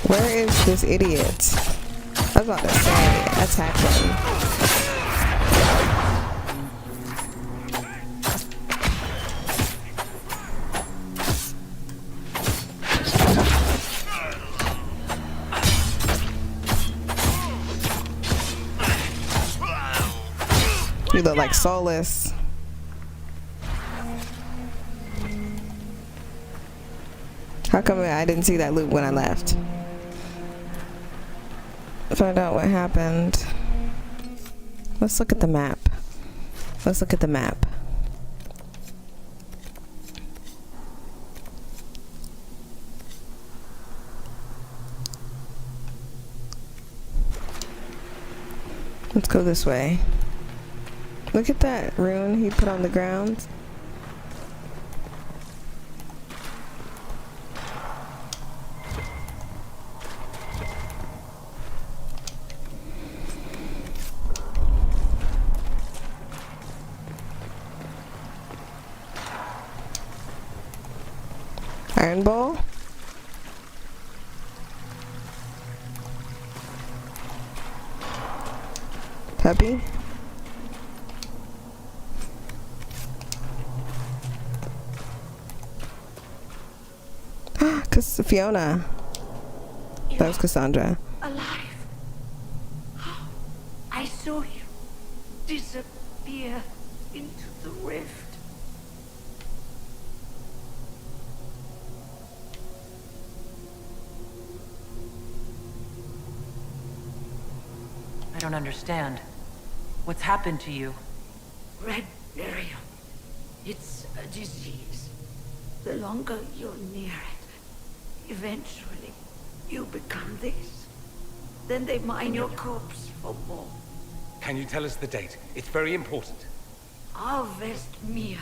Speaker 1: Where is this idiot? I was about to say, attack him. You look like Soulless. How come I didn't see that loop when I left? Find out what happened. Let's look at the map. Let's look at the map. Let's go this way. Look at that rune he put on the ground. Iron Ball. Puppy. Cause Fiona. That was Cassandra.
Speaker 15: Alive. I saw you disappear into the rift.
Speaker 3: I don't understand. What's happened to you?
Speaker 15: Red Miriam. It's a disease. The longer you're near it, eventually you become this. Then they mine your corpse for more.
Speaker 12: Can you tell us the date? It's very important.
Speaker 15: Harvest Mir.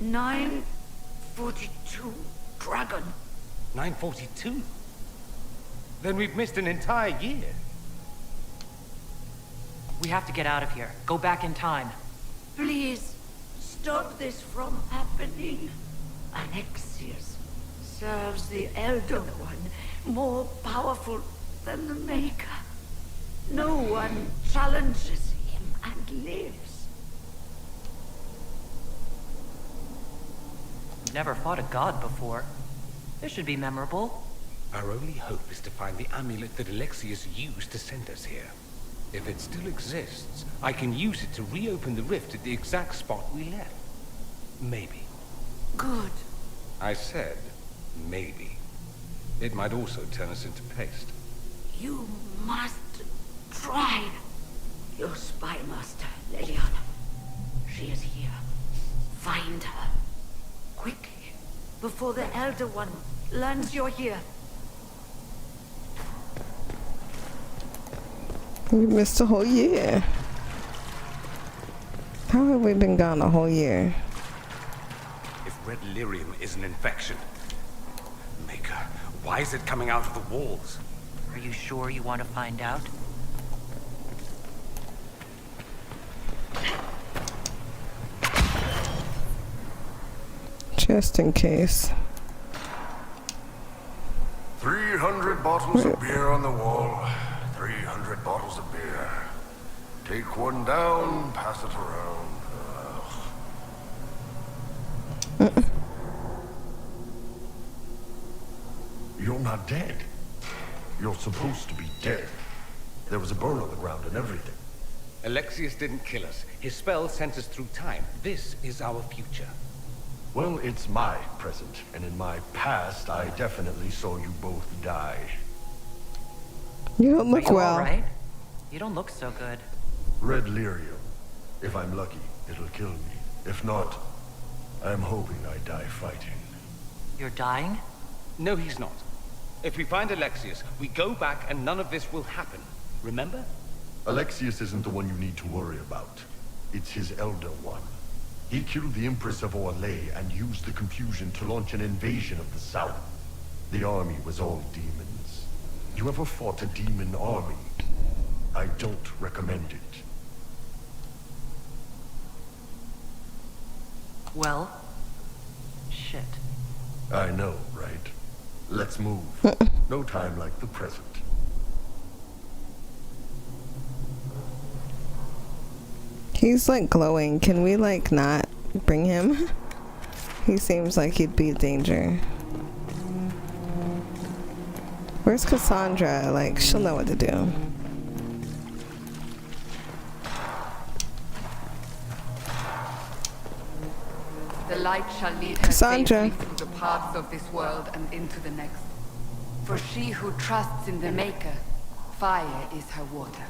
Speaker 15: 942 Dragon.
Speaker 12: 942? Then we've missed an entire year.
Speaker 3: We have to get out of here. Go back in time.
Speaker 15: Please, stop this from happening. Alexius serves the Elder One, more powerful than the Maker. No one challenges him and lives.
Speaker 3: Never fought a god before. This should be memorable.
Speaker 12: Our only hope is to find the amulet that Alexius used to send us here. If it still exists, I can use it to reopen the rift at the exact spot we left. Maybe.
Speaker 15: Good.
Speaker 12: I said, maybe. It might also turn us into paste.
Speaker 15: You must try. Your spy master, Leliana. She is here. Find her. Quickly, before the Elder One learns you're here.
Speaker 1: We missed a whole year. How have we been gone a whole year?
Speaker 8: If red lyrium is an infection, Maker, why is it coming out of the walls?
Speaker 3: Are you sure you want to find out?
Speaker 1: Just in case.
Speaker 2: 300 bottles of beer on the wall. 300 bottles of beer. Take one down, pass it around. You're not dead. You're supposed to be dead. There was a burn on the ground and everything.
Speaker 12: Alexius didn't kill us. His spell sent us through time. This is our future.
Speaker 2: Well, it's my present, and in my past, I definitely saw you both die.
Speaker 1: You don't look
Speaker 3: Are you
Speaker 1: well.
Speaker 3: all right? You don't look so good.
Speaker 2: Red lyrium. If I'm lucky, it'll kill me. If not, I'm hoping I die fighting.
Speaker 3: You're dying?
Speaker 12: No, he's not. If we find Alexius, we go back and none of this will happen. Remember?
Speaker 2: Alexius isn't the one you need to worry about. It's his Elder One. He killed the Empress of Orlais and used the confusion to launch an invasion of the South. The army was all demons. You ever fought a demon army? I don't recommend it.
Speaker 3: Well, shit.
Speaker 2: I know, right? Let's move. No time like the present.
Speaker 1: He's like glowing. Can we like not bring him? He seems like he'd be a danger. Where's Cassandra? Like, she'll know what to do.
Speaker 9: The light shall lead her
Speaker 1: Cassandra.
Speaker 9: safely through the paths of this world and into the next. For she who trusts in the Maker, fire is her water.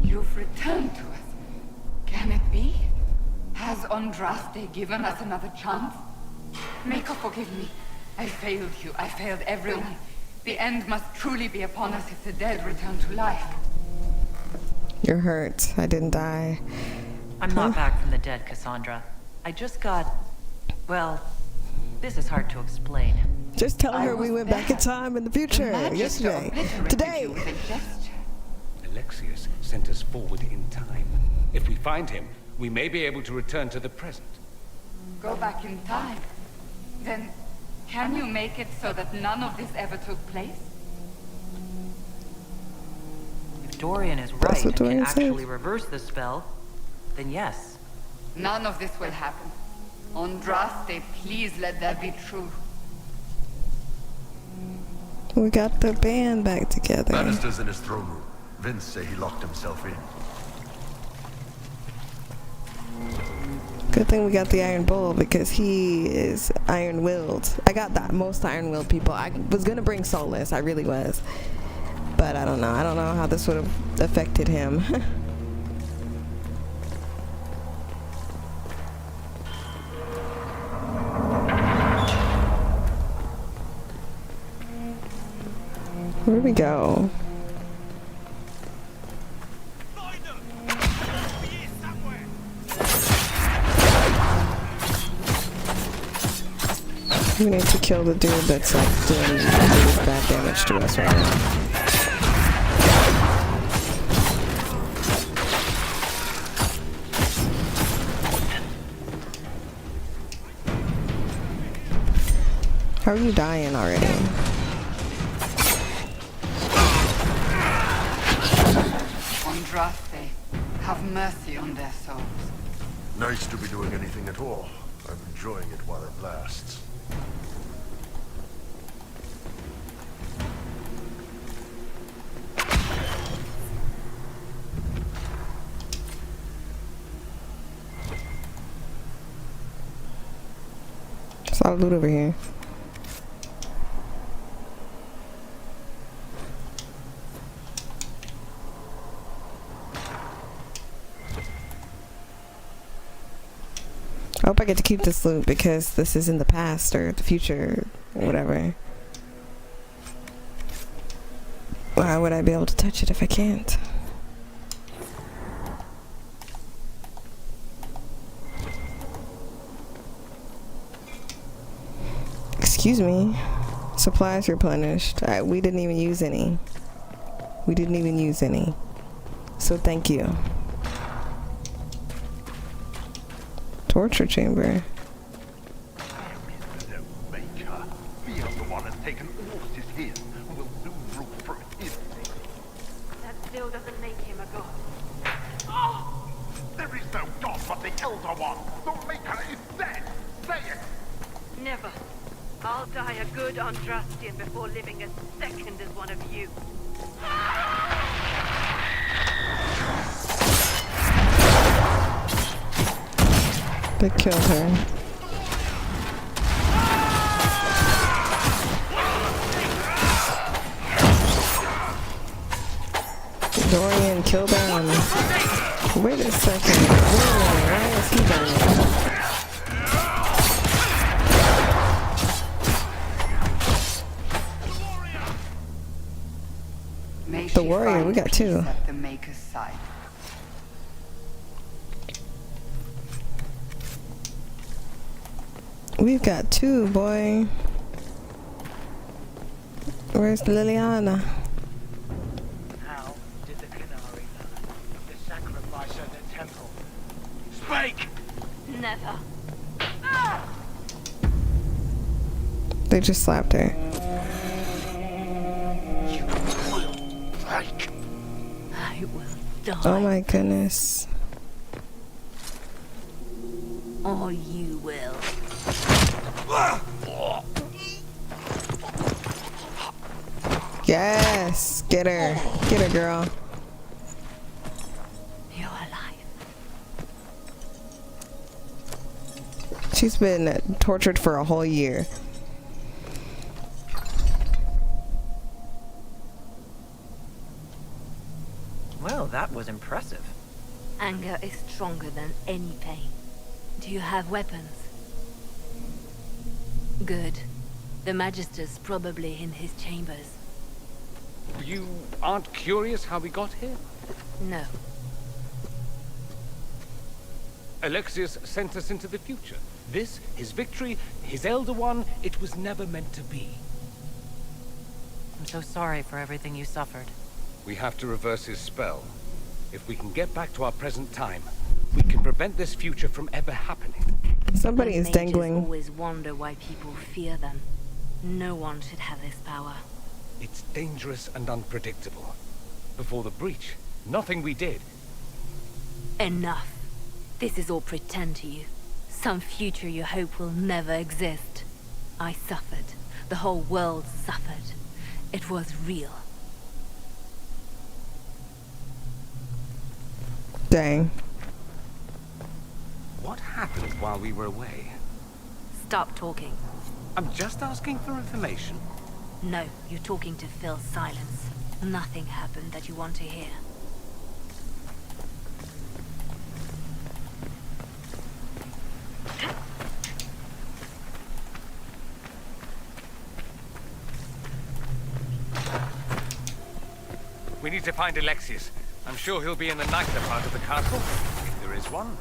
Speaker 9: You've returned to us. Can it be? Has Andraste given us another chance? Maker, forgive me. I failed you. I failed everyone. The end must truly be upon us if the dead return to life.
Speaker 1: You're hurt. I didn't die.
Speaker 3: I'm not back from the dead, Cassandra. I just got... well, this is hard to explain.
Speaker 1: Just tell her we went back in time in the future. Yesterday. Today.
Speaker 12: Alexius sent us forward in time. If we find him, we may be able to return to the present.
Speaker 9: Go back in time. Then, can you make it so that none of this ever took place?
Speaker 3: If Dorian is
Speaker 1: That's
Speaker 3: right
Speaker 1: what
Speaker 3: and can
Speaker 1: Dorian
Speaker 3: actually
Speaker 1: says.
Speaker 3: reverse the spell, then yes.
Speaker 9: None of this will happen. Andraste, please let that be true.
Speaker 1: We got the band back together.
Speaker 2: Bannister's in his throne room. Vince say he locked himself in.
Speaker 1: Good thing we got the Iron Bull because he is iron-willed. I got that most iron-willed people. I was gonna bring Soulless, I really was. But I don't know. I don't know how this would have affected him. Where do we go? We need to kill the dude that's like doing really bad damage to us right now. How are you dying already?
Speaker 9: Andraste, have mercy on their souls.
Speaker 2: Nice to be doing anything at all. I'm enjoying it while it lasts.
Speaker 1: There's a lot of loot over here. I hope I get to keep this loot because this is in the past or the future or whatever. Why would I be able to touch it if I can't? Excuse me. Supplies replenished. We didn't even use any. We didn't even use any. So thank you. Torture chamber.
Speaker 16: There is no maker. The Elder One has taken all that is his and will soon rule for his sake.
Speaker 15: That still doesn't make him a god.
Speaker 16: Oh! There is no god but the Elder One. The Maker is dead. Say it.
Speaker 17: Never. I'll die a good Andrastian before living a second as one of you.
Speaker 1: They killed her. Dorian killed them. Wait a second. Why is he burning? The warrior, we got two.
Speaker 9: At the Maker's side.
Speaker 1: We've got two, boy. Where's Liliana?
Speaker 6: How did the Canary learn of the sacrifice at the temple? Speak!
Speaker 17: Never.
Speaker 1: They just slapped her.
Speaker 15: I will die.
Speaker 1: Oh my goodness.
Speaker 15: Or you will.
Speaker 1: Yes! Get her. Get her, girl.
Speaker 15: You're alive.
Speaker 1: She's been tortured for a whole year.
Speaker 3: Well, that was impressive.
Speaker 10: Anger is stronger than any pain. Do you have weapons? Good. The Magister's probably in his chambers.
Speaker 12: You aren't curious how we got here?
Speaker 10: No.
Speaker 12: Alexius sent us into the future. This, his victory, his Elder One, it was never meant to be.
Speaker 3: I'm so sorry for everything you suffered.
Speaker 12: We have to reverse his spell. If we can get back to our present time, we can prevent this future from ever happening.
Speaker 1: Somebody is dangling.
Speaker 10: I always wonder why people fear them. No one should have this power.
Speaker 12: It's dangerous and unpredictable. Before the breach, nothing we did.
Speaker 10: Enough. This is all pretend to you. Some future you hope will never exist. I suffered. The whole world suffered. It was real.
Speaker 1: Dang.
Speaker 12: What happened while we were away?
Speaker 10: Stop talking.
Speaker 12: I'm just asking for information.
Speaker 10: No, you're talking to fill silence. Nothing happened that you want to hear.
Speaker 12: We need to find Alexius. I'm sure he'll be in the nicer part of the castle, if there is one.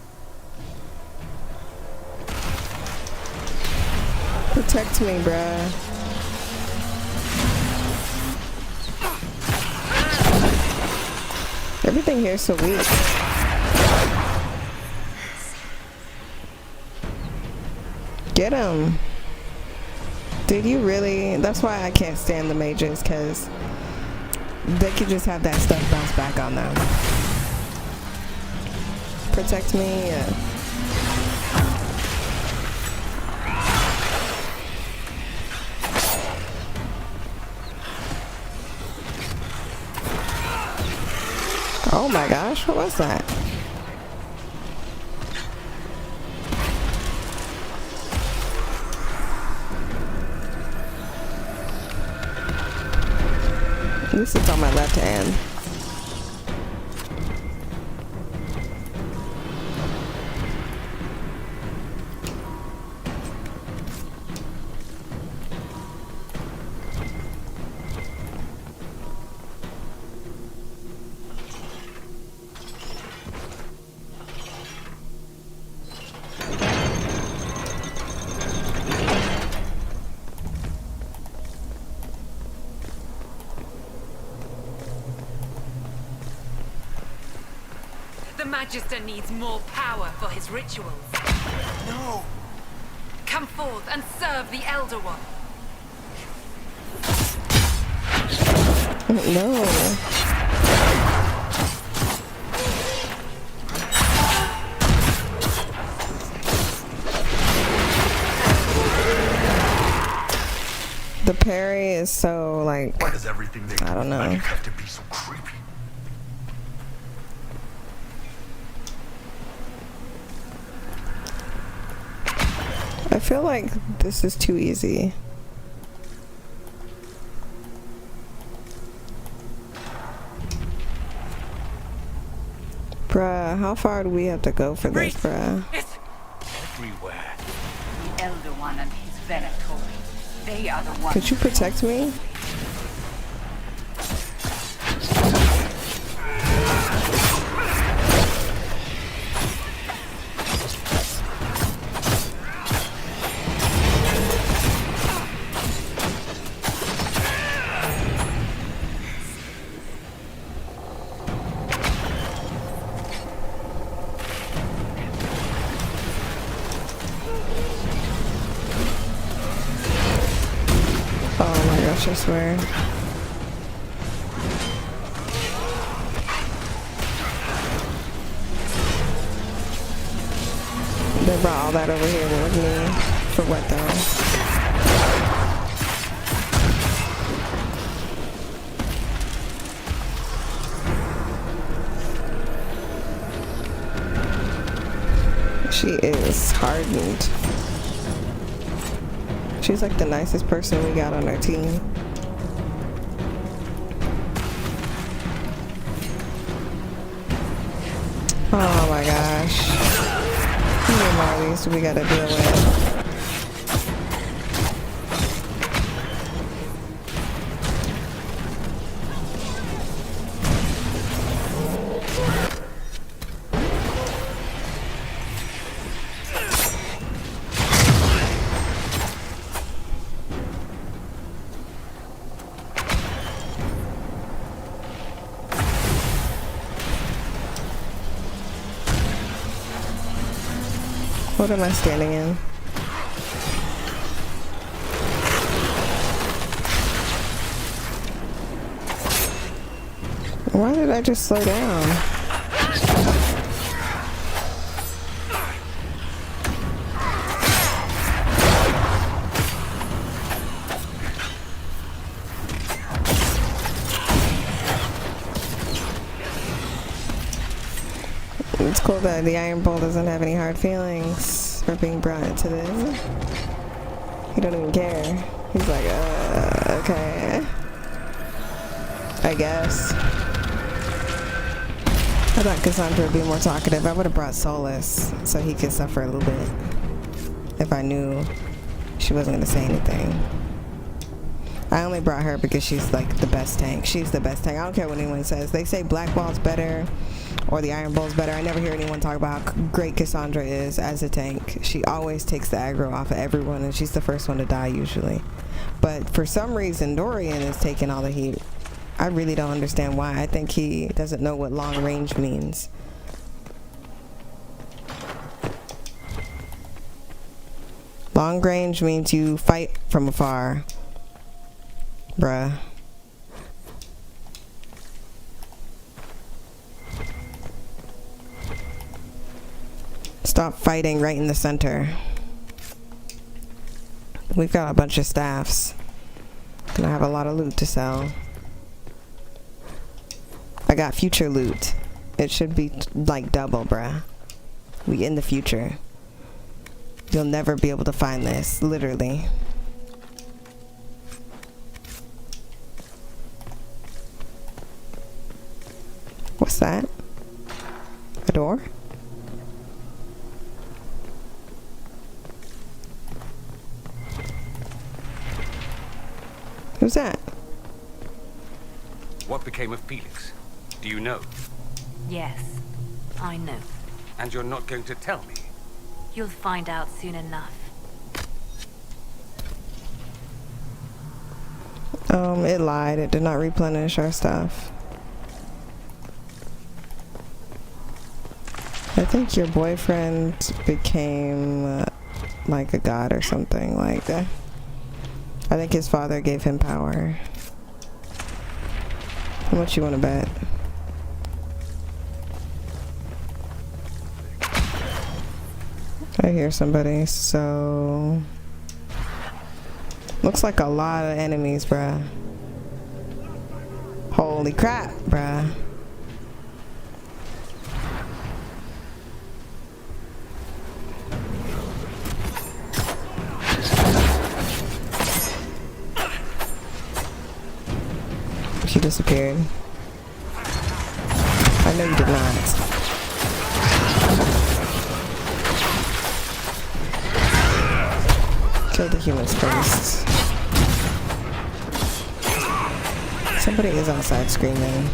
Speaker 1: Protect me, bruh. Everything here is so weak. Get him. Did you really? That's why I can't stand the mages, because they could just have that stuff bounce back on them. Protect me. Oh my gosh, what was that? This is on my left hand.
Speaker 4: The Magister needs more power for his rituals.
Speaker 6: No!
Speaker 4: Come forth and serve the Elder One.
Speaker 1: No. The parry is so like,
Speaker 2: Why does everything they
Speaker 1: I don't know.
Speaker 2: magic have to be so creepy?
Speaker 1: I feel like this is too easy. Bruh, how far do we have to go for this, bruh?
Speaker 12: It's everywhere.
Speaker 9: The Elder One and his Venator. They are the ones.
Speaker 1: Could you protect me? I swear. They brought all that over here with me. For what though? She is hardened. She's like the nicest person we got on our team. Oh my gosh. How many more of these do we gotta deal with? What am I standing in? Why did I just slow down? It's cool that the Iron Bull doesn't have any hard feelings for being brought into this. He don't even care. He's like, okay. I guess. I thought Cassandra would be more talkative. I would have brought Solus so he could suffer a little bit if I knew she wasn't going to say anything. I only brought her because she's like the best tank. She's the best tank. I don't care what anyone says. They say Black Ball's better or the Iron Bull's better. I never hear anyone talk about how great Cassandra is as a tank. She always takes the aggro off of everyone and she's the first one to die usually. But for some reason, Dorian is taking all the heat. I really don't understand why. I think he doesn't know what long range means. Long range means you fight from afar. Bruh. Stop fighting right in the center. We've got a bunch of staffs. Gonna have a lot of loot to sell. I got future loot. It should be like double, bruh. We in the future. You'll never be able to find this, literally. What's that? A door? Who's that?
Speaker 8: What became of Felix? Do you know?
Speaker 10: Yes, I know.
Speaker 8: And you're not going to tell me?
Speaker 10: You'll find out soon enough.
Speaker 1: It lied. It did not replenish our stuff. I think your boyfriend became like a god or something like that. I think his father gave him power. How much you want to bet? I hear somebody, so Looks like a lot of enemies, bruh. Holy crap, bruh. She disappeared. I know you did not. Kill the humans first. Somebody is outside screaming.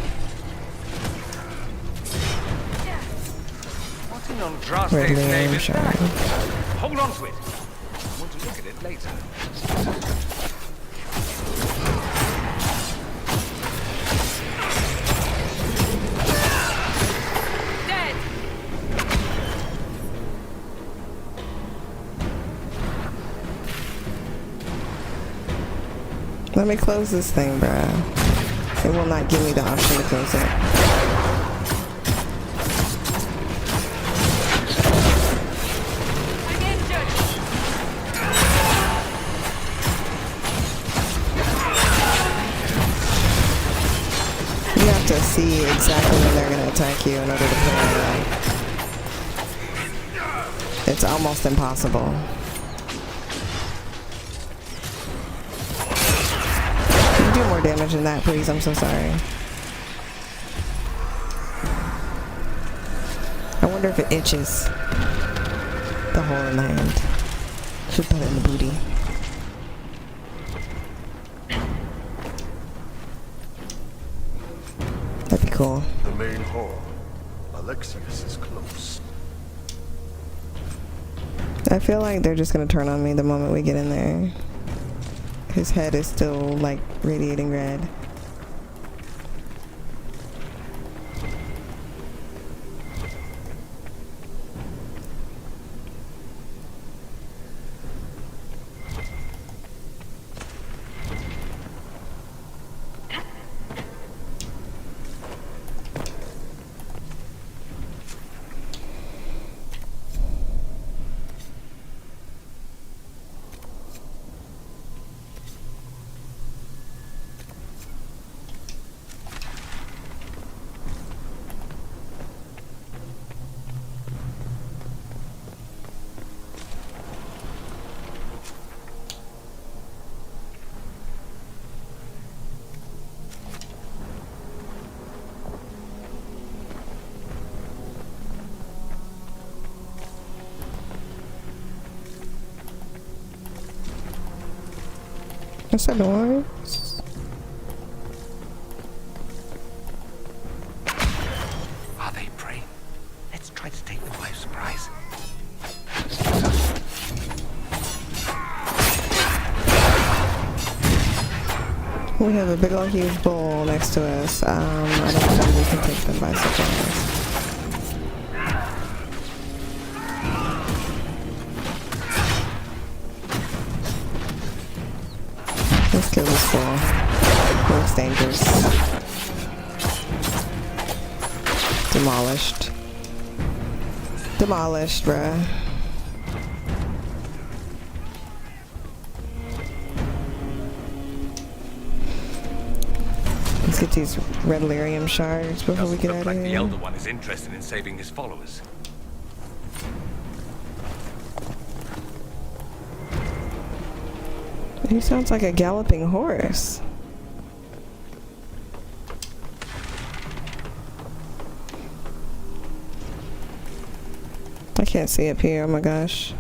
Speaker 12: What in Andraste's name is that? Hold on to it. I want to look at it later.
Speaker 1: Let me close this thing, bruh. It will not give me the option to close it. You have to see exactly when they're going to attack you in order to play it out. It's almost impossible. Do more damage than that, please. I'm so sorry. I wonder if it itches. The hole in my hand. Should put it in the booty. That'd be cool.
Speaker 2: The main hall. Alexius is close.
Speaker 1: I feel like they're just gonna turn on me the moment we get in there. His head is still like radiating red. What's that noise?
Speaker 8: Are they prey? Let's try to take them by surprise.
Speaker 1: We have a big old huge bowl next to us. I don't think we can take them by surprise. Let's kill this fool. He looks dangerous. Demolished. Demolished, bruh. Let's get these red lyrium shards before we get out of here.
Speaker 12: The Elder One is interested in saving his followers.
Speaker 1: He sounds like a galloping horse. I can't see up here, oh my gosh.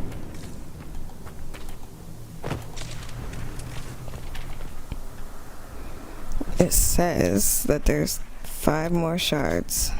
Speaker 1: It says that there's 5 more shards.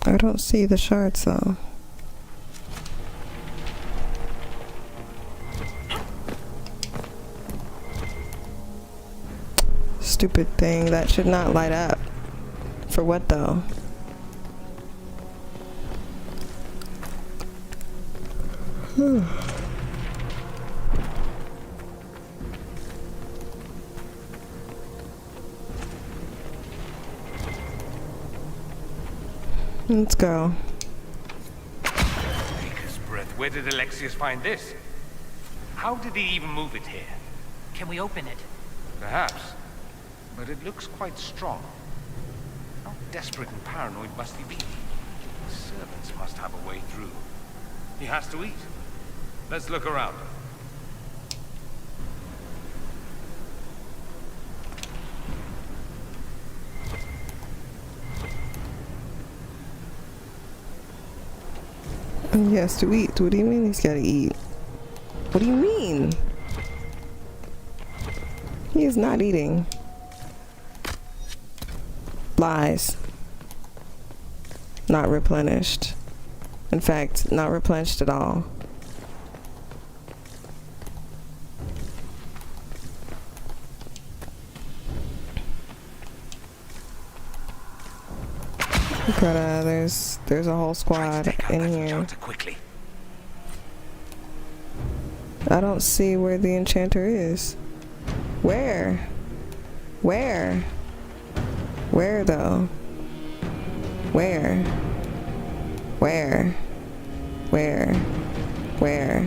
Speaker 1: I don't see the shards though. Stupid thing, that should not light up. For what though? Let's go.
Speaker 12: Maker's breath. Where did Alexius find this? How did he even move it here?
Speaker 3: Can we open it?
Speaker 12: Perhaps. But it looks quite strong. How desperate and paranoid must he be? The servants must have a way through. He has to eat. Let's look around.
Speaker 1: He has to eat. What do you mean he's gotta eat? What do you mean? He is not eating. Lies. Not replenished. In fact, not replenished at all. Greta, there's a whole squad in here. I don't see where the enchanter is. Where? Where? Where though? Where? Where? Where? Where?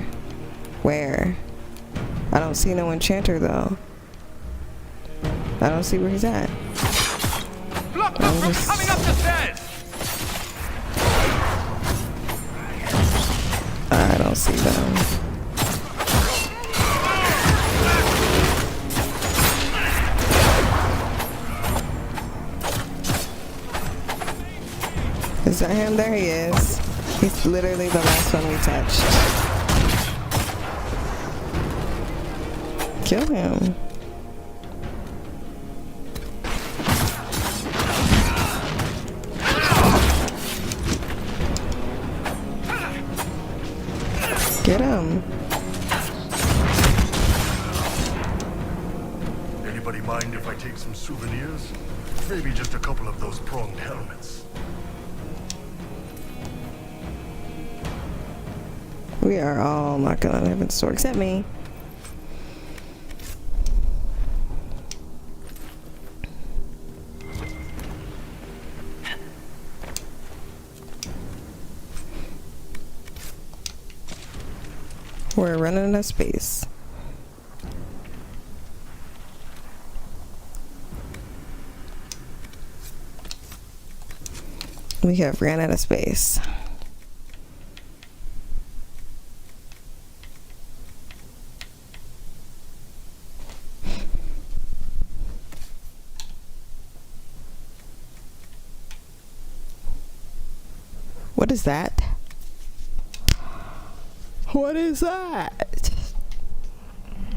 Speaker 1: Where? I don't see no enchanter though. I don't see where he's at.
Speaker 12: Block them from coming up the stairs!
Speaker 1: I don't see them. Is that him? There he is. He's literally the last one we touched. Kill him. Get him.
Speaker 2: Anybody mind if I take some souvenirs? Maybe just a couple of those pronged helmets.
Speaker 1: We are all knocking on heaven's door except me. We're running out of space. We have ran out of space. What is that? What is that?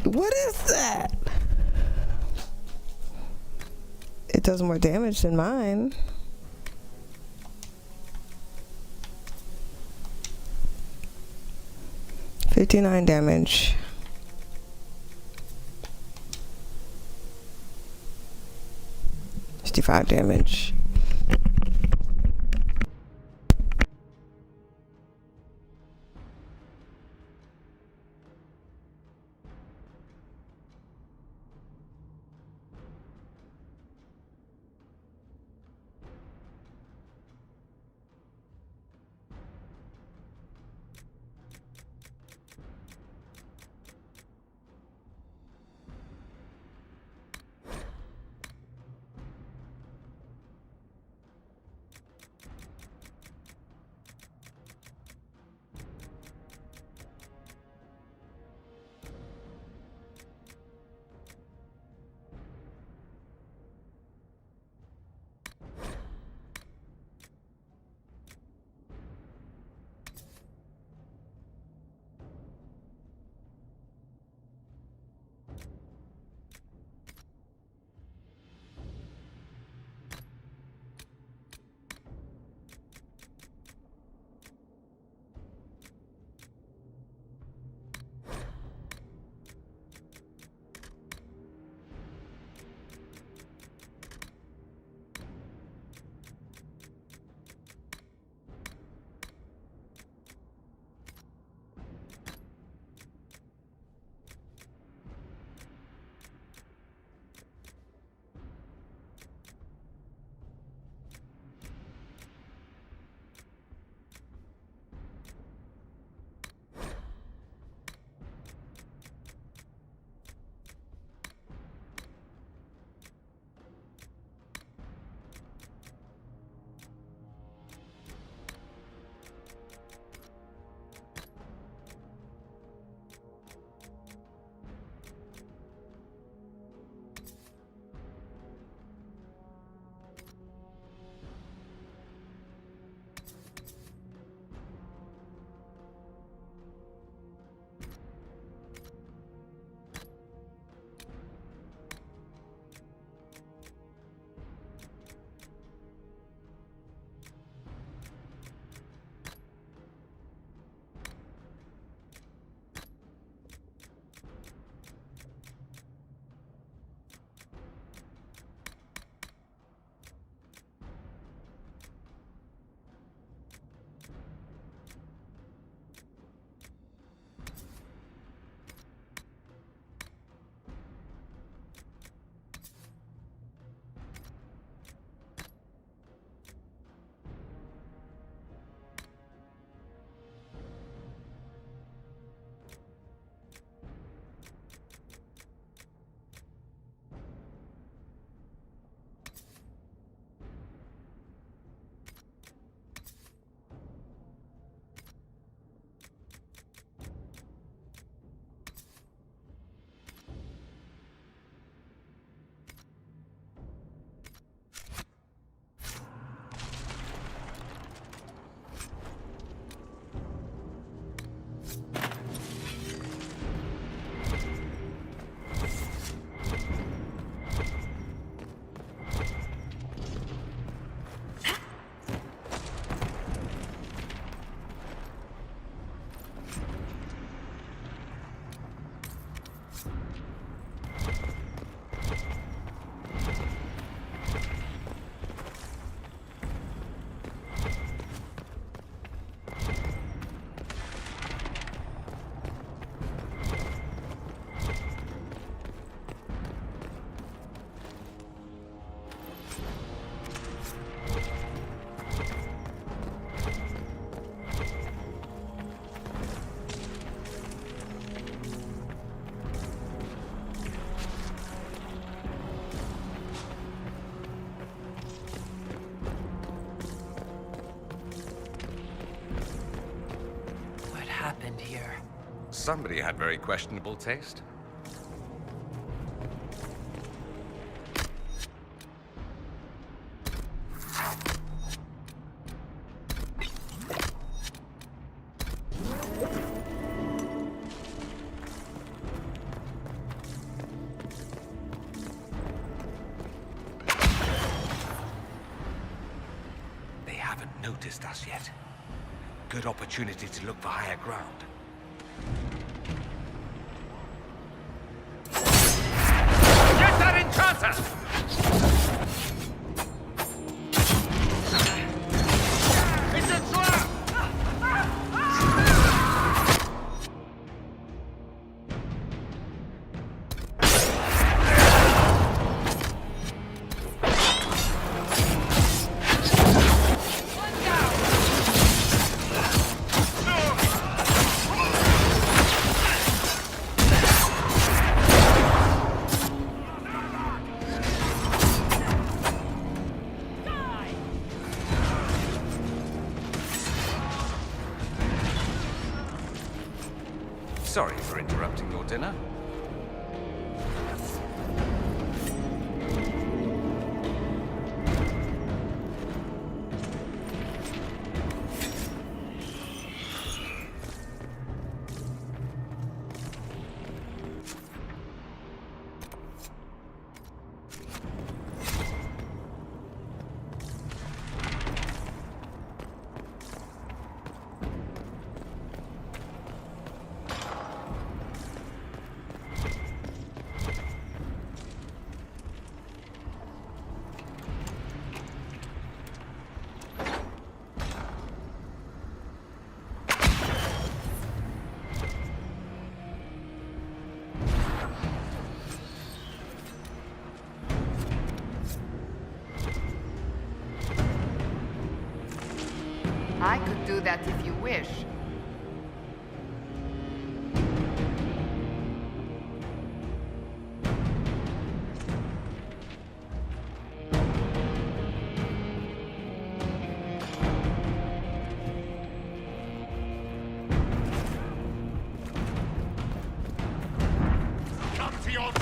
Speaker 1: What is that? It does more damage than mine. $59 damage. $55 damage.
Speaker 3: happened here?
Speaker 12: Somebody had very questionable taste. They haven't noticed us yet. Good opportunity to look for higher ground. Get that enchanter! It's a trap! Sorry for interrupting your dinner.
Speaker 9: I could do that if you wish.
Speaker 16: Come to your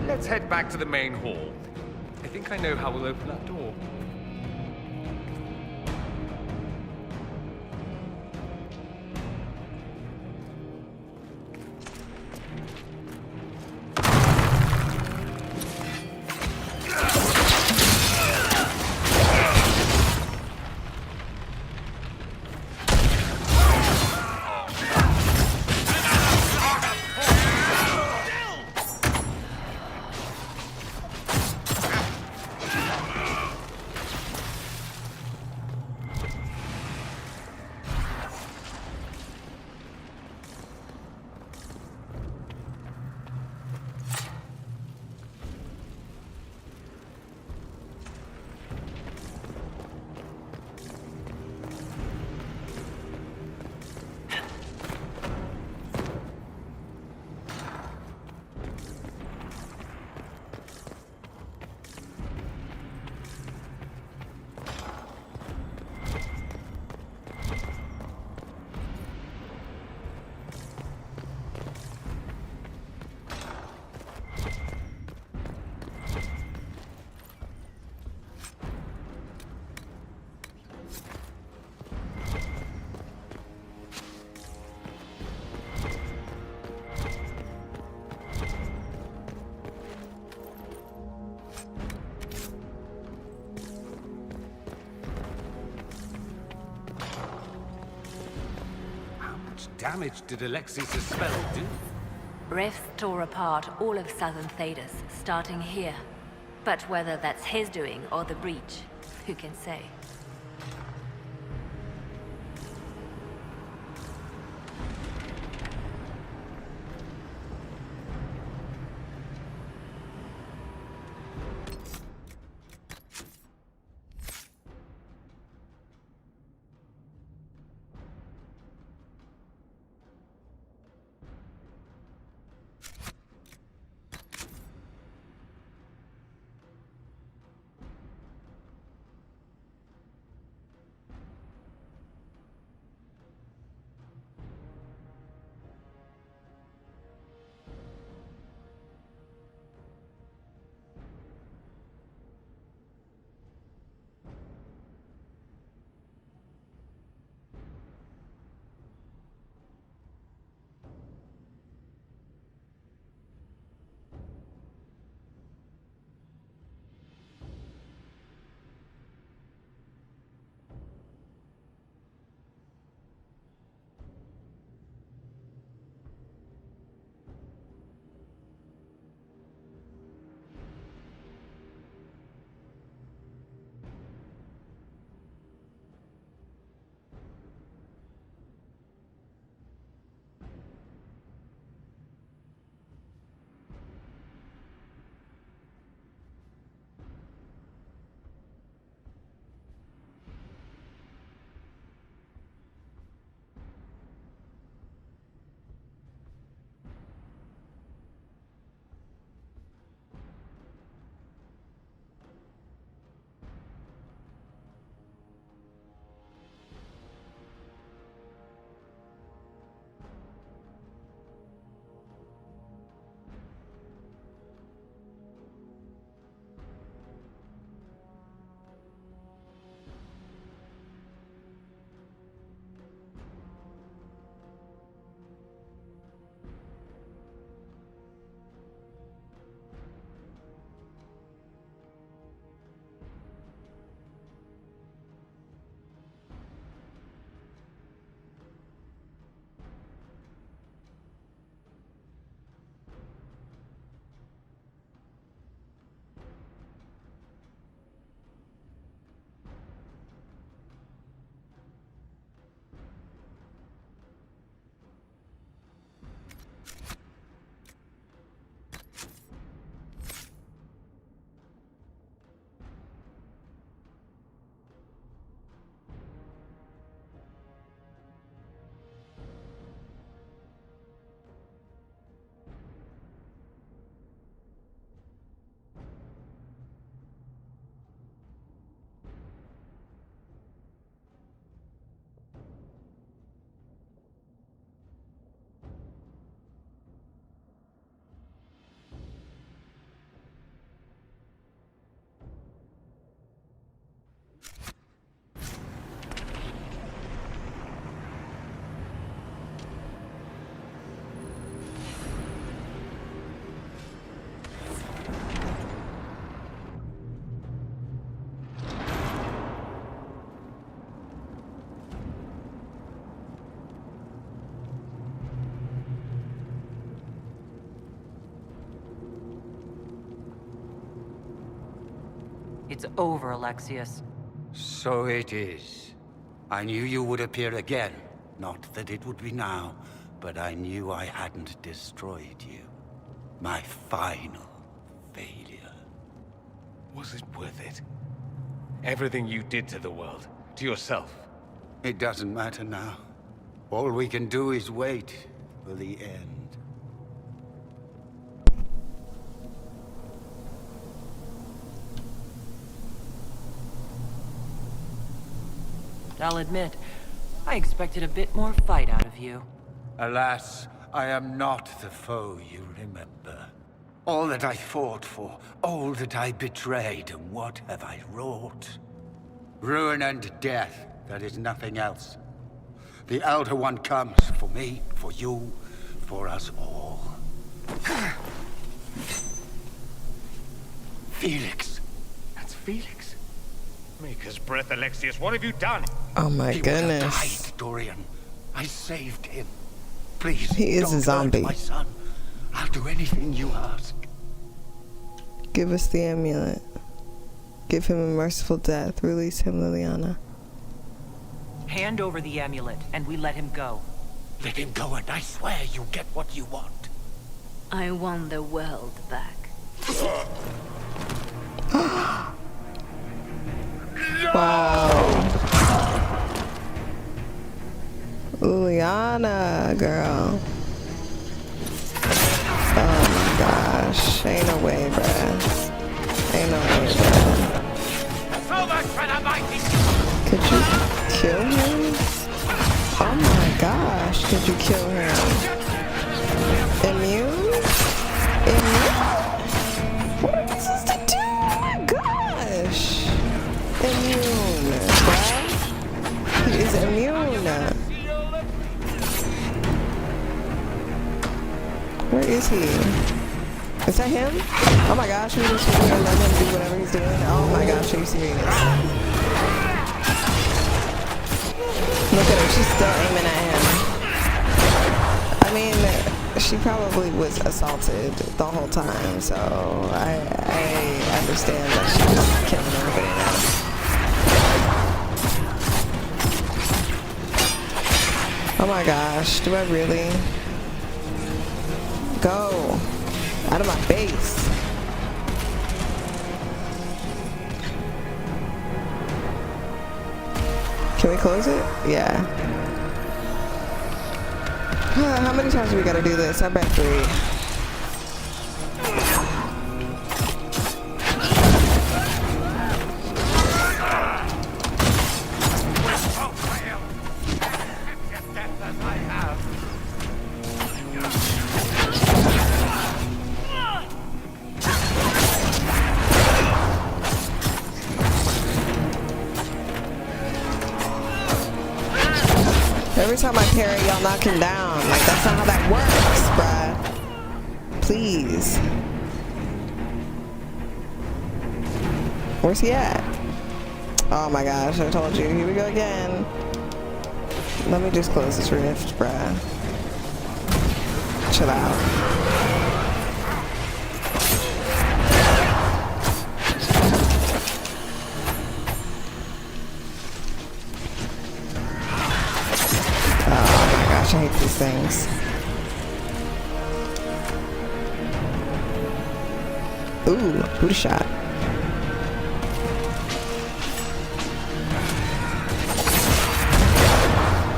Speaker 12: Let's head back to the main hall. I think I know how we'll open that door.
Speaker 8: Damage did Alexis' spell do?
Speaker 10: Rifts tore apart all of southern Thedas, starting here. But whether that's his doing or the breach, who can say?
Speaker 3: It's over, Alexius.
Speaker 14: So it is. I knew you would appear again. Not that it would be now, but I knew I hadn't destroyed you. My final failure.
Speaker 12: Was it worth it? Everything you did to the world, to yourself.
Speaker 14: It doesn't matter now. All we can do is wait for the end.
Speaker 3: I'll admit, I expected a bit more fight out of you.
Speaker 14: Alas, I am not the foe you remember. All that I fought for, all that I betrayed, and what have I wrought? Ruin and death, there is nothing else. The Elder One comes for me, for you, for us all. Felix.
Speaker 12: That's Felix. Maker's breath, Alexius, what have you done?
Speaker 1: Oh my goodness.
Speaker 14: He would have died, Dorian. I saved him. Please,
Speaker 1: he is a zombie.
Speaker 14: My son. I'll do anything you ask.
Speaker 1: Give us the amulet. Give him a merciful death. Release him, Liliana.
Speaker 3: Hand over the amulet, and we let him go.
Speaker 14: Let him go, and I swear you get what you want.
Speaker 10: I want the world back.
Speaker 1: Wow. Liliana, girl. Oh my gosh. Ain't no way, bruh. Ain't no way, bruh.
Speaker 12: So much for the mighty.
Speaker 1: Could you kill him? Oh my gosh. Could you kill him? Immune? What are we supposed to do? Oh my gosh. Immune, bruh. He is immune. Where is he? Is that him? Oh my gosh, we're just gonna let him do whatever he's doing. Oh my gosh, are you serious? Look at her, she's still aiming at him. I mean, she probably was assaulted the whole time, so I understand that she's killing everybody now. Oh my gosh, do I really? Go out of my face. Can we close it? Yeah. How many times do we gotta do this? I bet 3. Every time I parry, y'all knock him down. Like, that's not how that works, bruh. Please. Where's he at? Oh my gosh, I told you. Here we go again. Let me just close this rift, bruh. Chill out. I hate these things. Ooh, booty shot.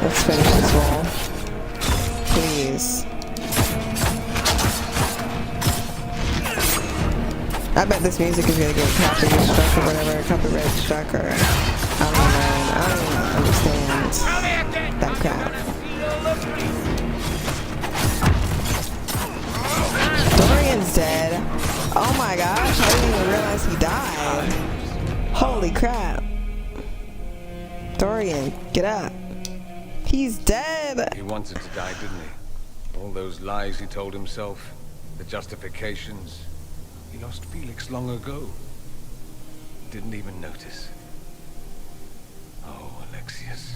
Speaker 1: Let's finish this wall. Please. I bet this music is gonna get copyright struck or whatever, copyright struck or I don't even understand that crap. Dorian's dead. Oh my gosh, I didn't even realize he died. Holy crap. Dorian, get up. He's dead.
Speaker 12: He wanted to die, didn't he? All those lies he told himself, the justifications. He lost Felix long ago. Didn't even notice. Oh, Alexius.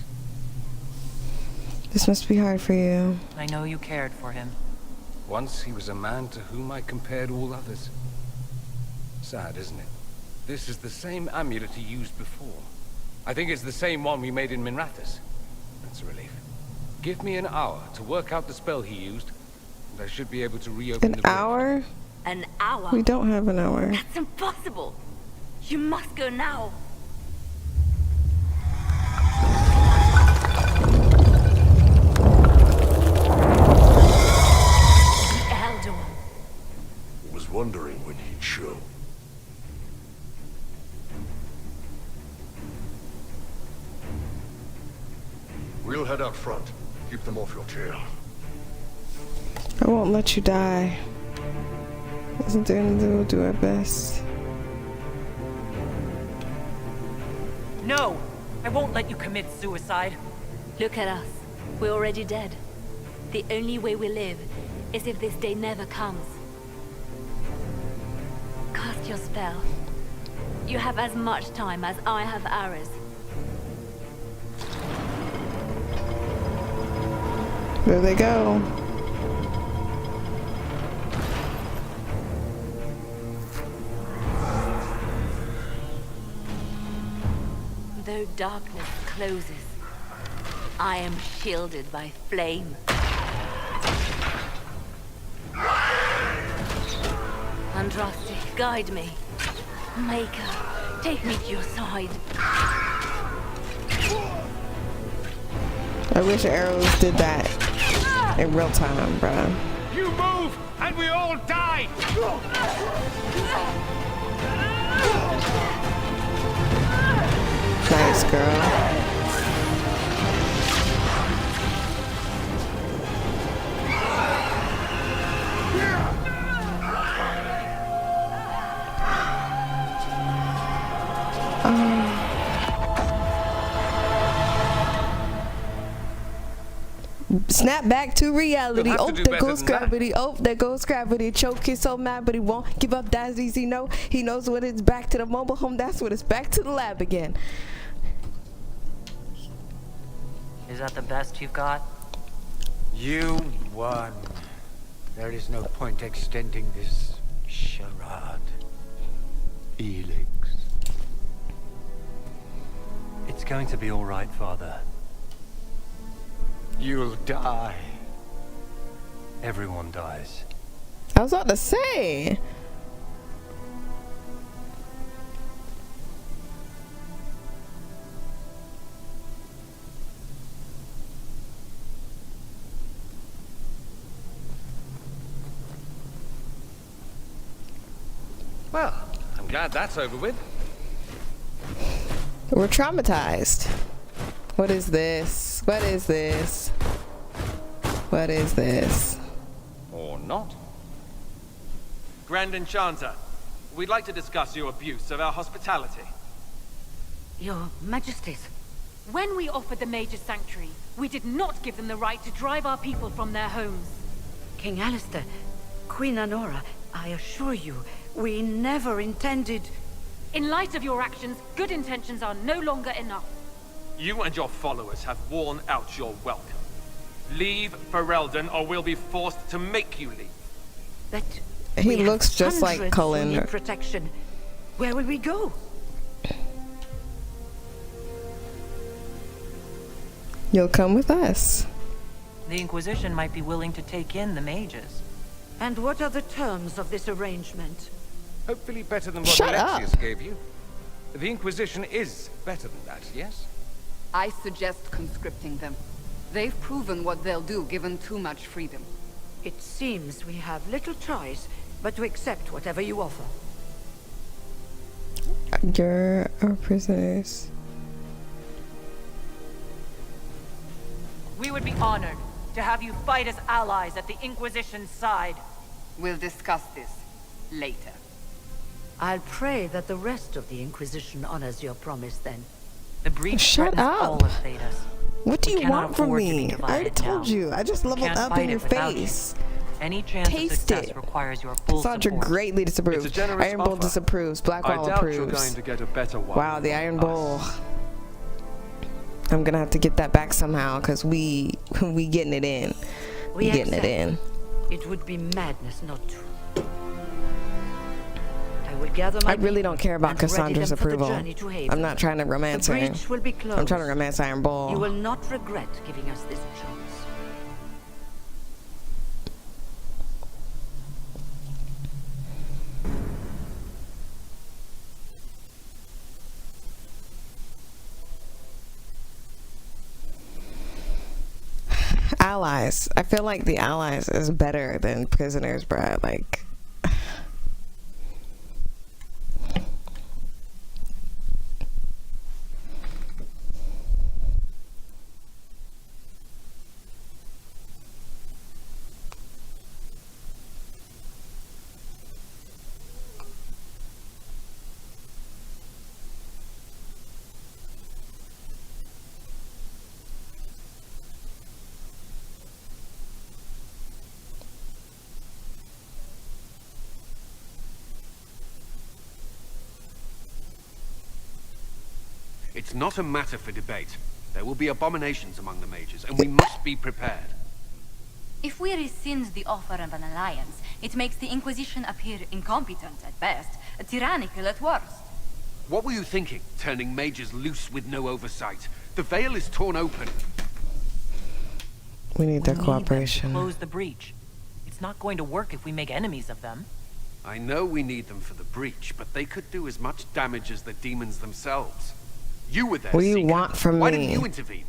Speaker 1: This must be hard for you.
Speaker 3: I know you cared for him.
Speaker 12: Once he was a man to whom I compared all others. Sad, isn't it? This is the same amulet he used before. I think it's the same one we made in Minrathous. That's a relief. Give me an hour to work out the spell he used, and I should be able to reopen the rift.
Speaker 1: An hour?
Speaker 10: An hour?
Speaker 1: We don't have an hour.
Speaker 10: That's impossible. You must go now. The Elder One.
Speaker 2: Was wondering when he'd show. We'll head out front. Keep them off your tail.
Speaker 1: I won't let you die. Isn't there anything? We'll do our best.
Speaker 3: No! I won't let you commit suicide.
Speaker 10: Look at us. We're already dead. The only way we live is if this day never comes. Cast your spell. You have as much time as I have hours.
Speaker 1: There they go.
Speaker 10: Though darkness closes, I am shielded by flame. Andraste, guide me. Maker, take me to your side.
Speaker 1: I wish arrows did that in real time, bruh.
Speaker 12: You move, and we all die!
Speaker 1: Nice, girl. Snap back to reality. Oh, there goes gravity. Oh, there goes gravity. Choke is so mad, but he won't give up that easy. No, he knows when it's back to the mobile home. That's when it's back to the lab again.
Speaker 3: Is that the best you've got?
Speaker 14: You won. There is no point extending this charade. Elix.
Speaker 18: It's going to be all right, Father.
Speaker 14: You'll die.
Speaker 18: Everyone dies.
Speaker 1: I was about to say.
Speaker 12: Well, I'm glad that's over with.
Speaker 1: We're traumatized. What is this? What is this? What is this?
Speaker 12: Or not.
Speaker 19: Grand Enchanter, we'd like to discuss your abuse of our hospitality.
Speaker 15: Your Majesties.
Speaker 20: When we offered the Mage's Sanctuary, we did not give them the right to drive our people from their homes.
Speaker 15: King Alistair, Queen Anora, I assure you, we never intended...
Speaker 20: In light of your actions, good intentions are no longer enough.
Speaker 19: You and your followers have worn out your welcome. Leave Ferelden, or we'll be forced to make you leave.
Speaker 15: But
Speaker 1: he looks just like Cullen.
Speaker 15: In protection. Where will we go?
Speaker 1: You'll come with us.
Speaker 3: The Inquisition might be willing to take in the mages.
Speaker 15: And what are the terms of this arrangement?
Speaker 12: Hopefully better than what
Speaker 1: Shut
Speaker 12: Alexius
Speaker 1: up.
Speaker 12: gave you. The Inquisition is better than that, yes?
Speaker 9: I suggest conscripting them. They've proven what they'll do given too much freedom.
Speaker 15: It seems we have little choice but to accept whatever you offer.
Speaker 1: You're our prisoners.
Speaker 3: We would be honored to have you fight as allies at the Inquisition's side.
Speaker 9: We'll discuss this later.
Speaker 15: I'll pray that the rest of the Inquisition honors your promise then.
Speaker 3: The breach
Speaker 1: Shut
Speaker 3: threatens
Speaker 1: up.
Speaker 3: all of Thedas.
Speaker 1: What do
Speaker 3: We
Speaker 1: you
Speaker 3: cannot
Speaker 1: want from
Speaker 3: afford to be
Speaker 1: me? I
Speaker 3: divided
Speaker 1: already told
Speaker 3: now.
Speaker 1: you. I just leveled
Speaker 3: Can't
Speaker 1: up
Speaker 3: fight
Speaker 1: in your
Speaker 3: it without
Speaker 1: face.
Speaker 3: Any chance
Speaker 1: Taste
Speaker 3: of success
Speaker 1: it.
Speaker 3: requires your full
Speaker 1: Sandra
Speaker 3: support.
Speaker 1: greatly disapproves.
Speaker 18: It's a generous
Speaker 1: Iron Bull
Speaker 18: offer.
Speaker 1: disapproves. Blackwall
Speaker 18: I doubt
Speaker 1: approves.
Speaker 18: you're going to get a better one.
Speaker 1: Wow, the Iron Bull. I'm gonna have to get that back somehow because we getting it in. We getting it
Speaker 15: accept.
Speaker 1: in.
Speaker 15: It would be madness not to. I will gather my
Speaker 1: I really don't care about
Speaker 15: people and ready
Speaker 1: Cassandra's
Speaker 15: them for the
Speaker 1: approval.
Speaker 15: journey to Haven.
Speaker 1: I'm not trying to romance
Speaker 15: The
Speaker 1: her.
Speaker 15: breach will be closed.
Speaker 1: I'm trying to romance Iron Bull.
Speaker 15: You will not regret giving us this chance.
Speaker 1: Allies. I feel like the allies is better than prisoners, bruh. Like,
Speaker 8: It's not a matter for debate. There will be abominations among the mages, and we must be prepared.
Speaker 7: If we rescind the offer of an alliance, it makes the Inquisition appear incompetent at best, tyrannical at worst.
Speaker 8: What were you thinking, turning mages loose with no oversight? The veil is torn open.
Speaker 1: we need their
Speaker 3: We need them to
Speaker 1: cooperation.
Speaker 3: close the breach. It's not going to work if we make enemies of them.
Speaker 8: I know we need them for the breach, but they could do as much damage as the demons themselves. You were there,
Speaker 1: What do you
Speaker 8: Seeker.
Speaker 1: want from
Speaker 8: Why
Speaker 1: me?
Speaker 8: didn't you intervene?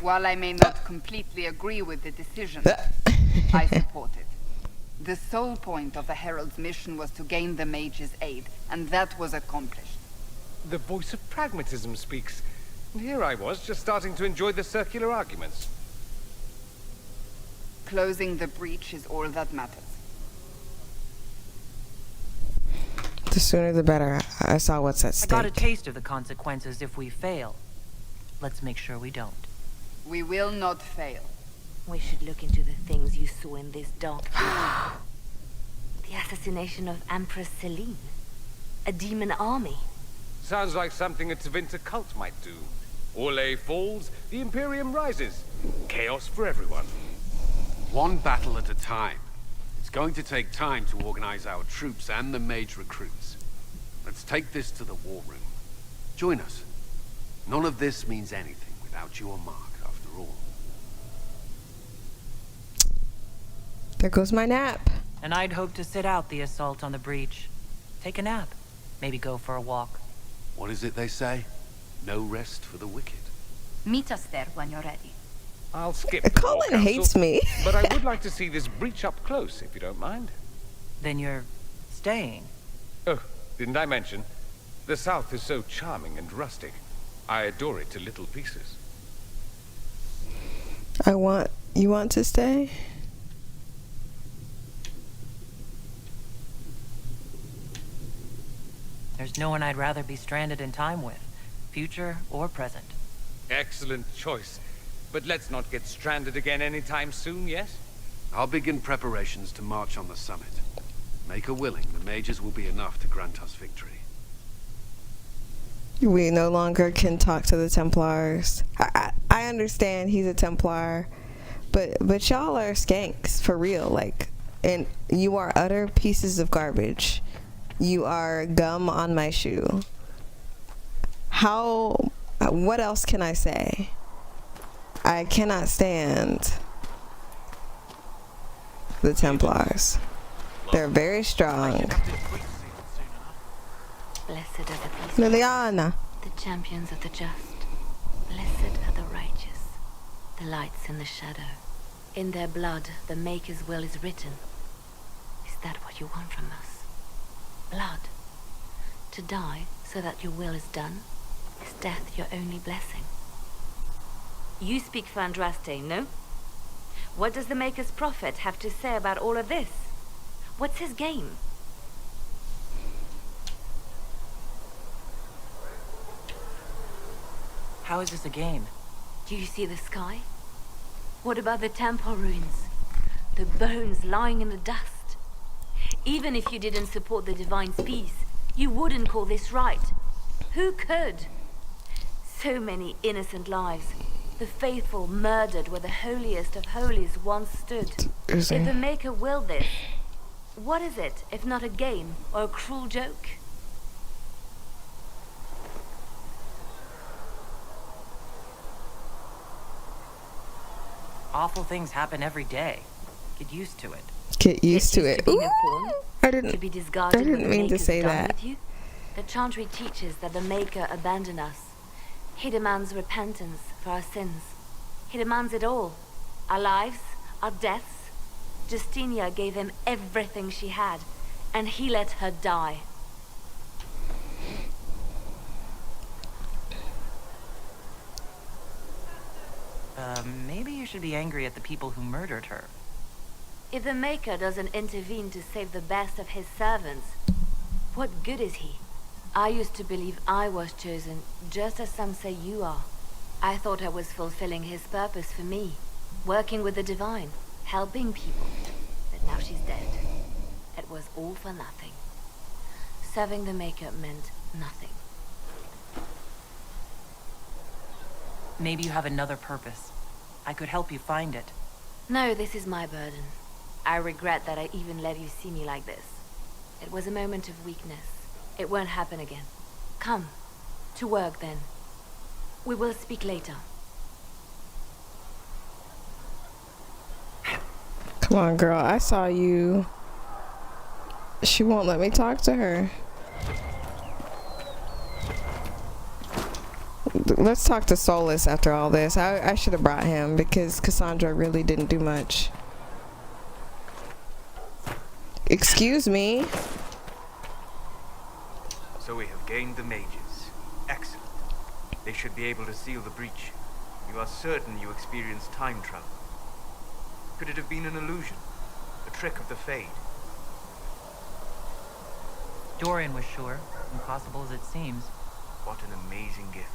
Speaker 9: While I may not completely agree with the decision, I support it. The sole point of the Herald's mission was to gain the mage's aid, and that was accomplished.
Speaker 12: The voice of pragmatism speaks. And here I was, just starting to enjoy the circular arguments.
Speaker 9: Closing the breach is all that matters.
Speaker 1: The sooner the better. I saw what's at
Speaker 3: I
Speaker 1: stake.
Speaker 3: got a taste of the consequences if we fail. Let's make sure we don't.
Speaker 9: We will not fail.
Speaker 10: We should look into the things you saw in this dark vision. The assassination of Empress Celine. A demon army.
Speaker 12: Sounds like something a Tevinter cult might do. Orlais falls, the Imperium rises. Chaos for everyone.
Speaker 8: One battle at a time. It's going to take time to organize our troops and the mage recruits. Let's take this to the war room. Join us. None of this means anything without your mark, after all.
Speaker 1: There goes my nap.
Speaker 3: And I'd hoped to sit out the assault on the breach. Take a nap. Maybe go for a walk.
Speaker 8: What is it they say? No rest for the wicked.
Speaker 7: Meet us there when you're ready.
Speaker 12: I'll skip the
Speaker 1: Colin
Speaker 12: war council,
Speaker 1: hates me.
Speaker 12: but I would like to see this breach up close, if you don't mind.
Speaker 3: Then you're staying.
Speaker 12: Oh, didn't I mention? The South is so charming and rustic. I adore it to little pieces.
Speaker 1: You want to stay?
Speaker 3: There's no one I'd rather be stranded in time with, future or present.
Speaker 12: Excellent choice. But let's not get stranded again anytime soon, yes?
Speaker 8: I'll begin preparations to march on the summit. Make her willing, the mages will be enough to grant us victory.
Speaker 1: We no longer can talk to the Templars. I understand he's a Templar, but y'all are skanks for real. Like, and you are utter pieces of garbage. You are gum on my shoe. What else can I say? I cannot stand the Templars. They're very strong.
Speaker 10: Blessed are the peaceful,
Speaker 1: Liliana.
Speaker 10: the champions of the just. Blessed are the righteous, the lights in the shadow. In their blood, the Maker's will is written. Is that what you want from us? Blood. To die so that your will is done? Is death your only blessing? You speak for Andraste, no? What does the Maker's prophet have to say about all of this? What's his game?
Speaker 3: How is this a game?
Speaker 10: Do you see the sky? What about the temple ruins? The bones lying in the dust? Even if you didn't support the Divine's peace, you wouldn't call this right. Who could? So many innocent lives. The faithful murdered where the holiest of holies once stood. If the Maker willed this, what is it if not a game or a cruel joke?
Speaker 3: Awful things happen every day. Get used to it.
Speaker 1: Get used to it.
Speaker 10: Being
Speaker 1: Ooh,
Speaker 10: a pawn,
Speaker 1: I
Speaker 10: to
Speaker 1: didn't.
Speaker 10: be
Speaker 1: I
Speaker 10: discarded when
Speaker 1: didn't
Speaker 10: the
Speaker 1: mean to
Speaker 10: Maker's
Speaker 1: say
Speaker 10: done
Speaker 1: that.
Speaker 10: with you. The chantry teaches that the Maker abandoned us. He demands repentance for our sins. He demands it all. Our lives, our deaths. Justinia gave him everything she had, and he let her die.
Speaker 3: Maybe you should be angry at the people who murdered her.
Speaker 10: If the Maker doesn't intervene to save the best of his servants, what good is he? I used to believe I was chosen, just as some say you are. I thought I was fulfilling his purpose for me, working with the divine, helping people. But now she's dead. It was all for nothing. Serving the Maker meant nothing.
Speaker 3: Maybe you have another purpose. I could help you find it.
Speaker 10: No, this is my burden. I regret that I even let you see me like this. It was a moment of weakness. It won't happen again. Come. To work, then. We will speak later.
Speaker 1: Come on, girl. I saw you. She won't let me talk to her. Let's talk to Solus after all this. I should have brought him because Cassandra really didn't do much. Excuse me.
Speaker 21: So we have gained the mages. Excellent. They should be able to seal the breach. You are certain you experienced time travel. Could it have been an illusion? A trick of the Fade?
Speaker 3: Dorian was sure, impossible as it seems.
Speaker 21: What an amazing gift.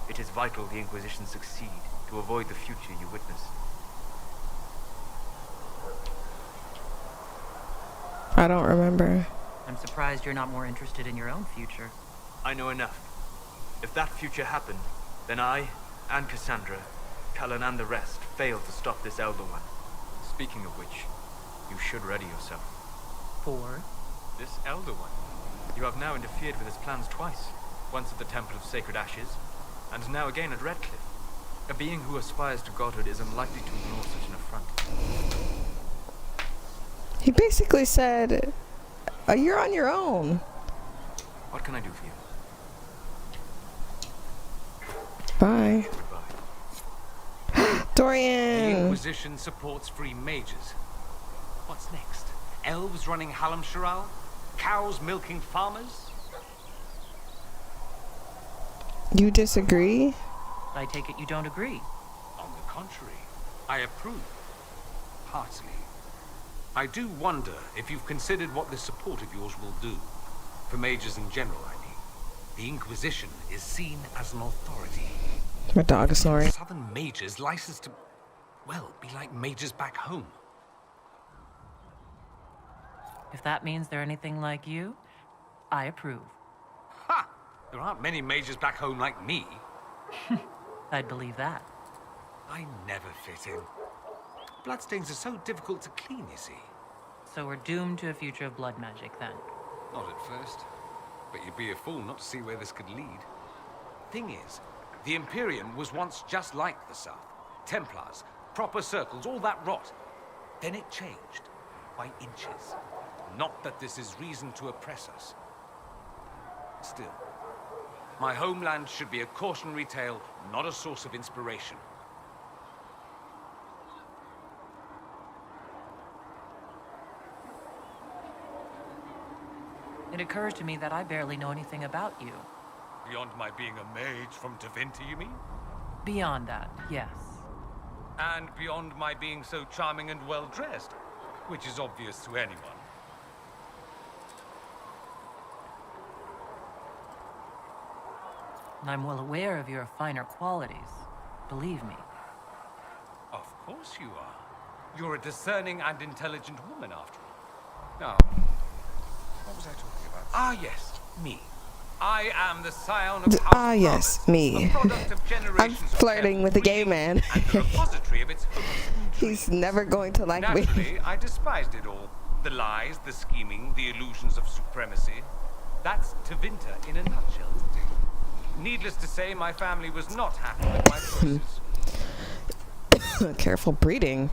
Speaker 21: It is vital the Inquisition succeed to avoid the future you witness.
Speaker 1: I don't remember.
Speaker 3: I'm surprised you're not more interested in your own future.
Speaker 21: I know enough. If that future happened, then I, and Cassandra, Cullen and the rest, failed to stop this Elder One. Speaking of which, you should ready yourself.
Speaker 3: For?
Speaker 21: This Elder One. You have now interfered with his plans twice. Once at the Temple of Sacred Ashes, and now again at Redcliffe. A being who aspires to godhood is unlikely to ignore such an affront.
Speaker 1: He basically said, you're on your own.
Speaker 21: What can I do for you?
Speaker 1: Bye.
Speaker 12: The
Speaker 1: Dorian!
Speaker 12: Inquisition supports free mages. What's next? Elves running Hallam Sharal? Cows milking farmers?
Speaker 1: You disagree?
Speaker 3: I take it you don't agree.
Speaker 12: On the contrary, I approve. Heartily. I do wonder if you've considered what this support of yours will do. For mages in general, I mean. The Inquisition is seen as an authority.
Speaker 1: My dog is snoring.
Speaker 12: Southern mages licensed to, well, be like mages back home.
Speaker 3: If that means they're anything like you, I approve.
Speaker 12: Ha! There aren't many mages back home like me.
Speaker 3: I'd believe that.
Speaker 12: I never fit in. Bloodstains are so difficult to clean, you see.
Speaker 3: So we're doomed to a future of blood magic, then?
Speaker 12: Not at first. But you'd be a fool not to see where this could lead. Thing is, the Imperium was once just like the South. Templars, proper circles, all that rot. Then it changed. By inches. Not that this is reason to oppress us. Still, my homeland should be a cautionary tale, not a source of inspiration.
Speaker 3: It occurs to me that I barely know anything about you.
Speaker 12: Beyond my being a mage from Tevinter, you mean?
Speaker 3: Beyond that, yes.
Speaker 12: And beyond my being so charming and well-dressed, which is obvious to anyone.
Speaker 3: I'm well aware of your finer qualities. Believe me.
Speaker 12: Of course you are. You're a discerning and intelligent woman, after all. Now, what was I talking about? Ah, yes, me. I am the scion of House
Speaker 1: yes, me. I'm flirting with a gay man.
Speaker 12: repository of its hopes and
Speaker 1: He's never going to like me.
Speaker 12: Naturally, I despised it all. The lies, the scheming, the illusions of supremacy. That's Tevinter in a nutshell, isn't it? Needless to say, my family was not happy with my choices.
Speaker 1: Careful breeding.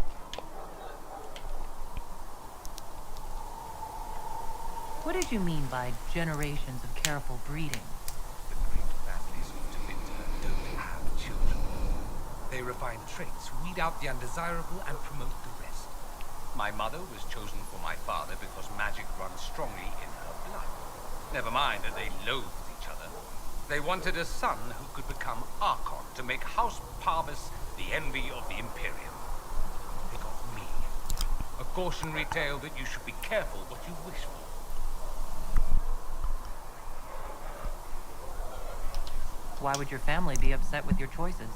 Speaker 3: What did you mean by generations of careful breeding?
Speaker 12: The great families of Tevinter don't have children. They refine traits, weed out the undesirable, and promote the rest. My mother was chosen for my father because magic runs strongly in her blood. Never mind that they loathed each other. They wanted a son who could become Archon to make House Parvis the envy of the Imperium. They got me. A cautionary tale that you should be careful what you wish for.
Speaker 3: Why would your family be upset with your choices?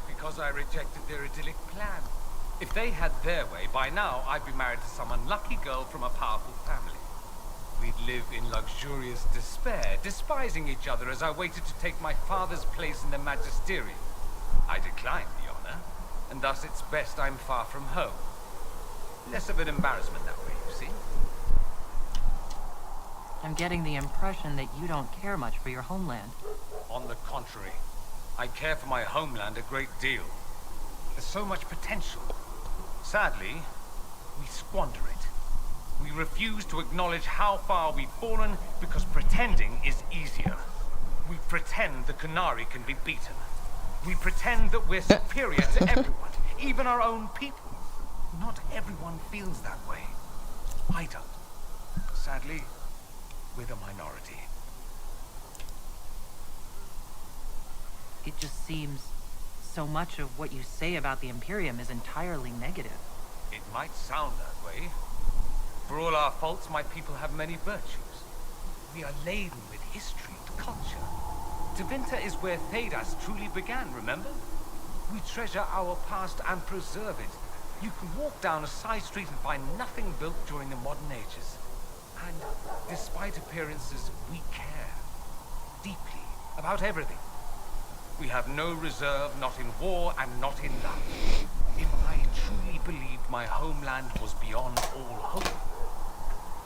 Speaker 12: Because I rejected their idyllic plan. If they had their way, by now I'd be married to some unlucky girl from a powerful family. We'd live in luxurious despair, despising each other as I waited to take my father's place in the magisterium. I declined the honor, and thus it's best I'm far from home. Less of an embarrassment that way, you see?
Speaker 3: I'm getting the impression that you don't care much for your homeland.
Speaker 12: On the contrary, I care for my homeland a great deal. There's so much potential. Sadly, we squander it. We refuse to acknowledge how far we've fallen because pretending is easier. We pretend the Qunari can be beaten. We pretend that we're superior to everyone, even our own people. Not everyone feels that way. I don't. Sadly, we're the minority.
Speaker 3: It just seems so much of what you say about the Imperium is entirely negative.
Speaker 12: It might sound that way. For all our faults, my people have many virtues. We are laden with history and culture. Tevinter is where Thedas truly began, remember? We treasure our past and preserve it. You can walk down a side street and find nothing built during the modern ages. And despite appearances, we care. Deeply. About everything. We have no reserve, not in war and not in love. If I truly believed my homeland was beyond all hope,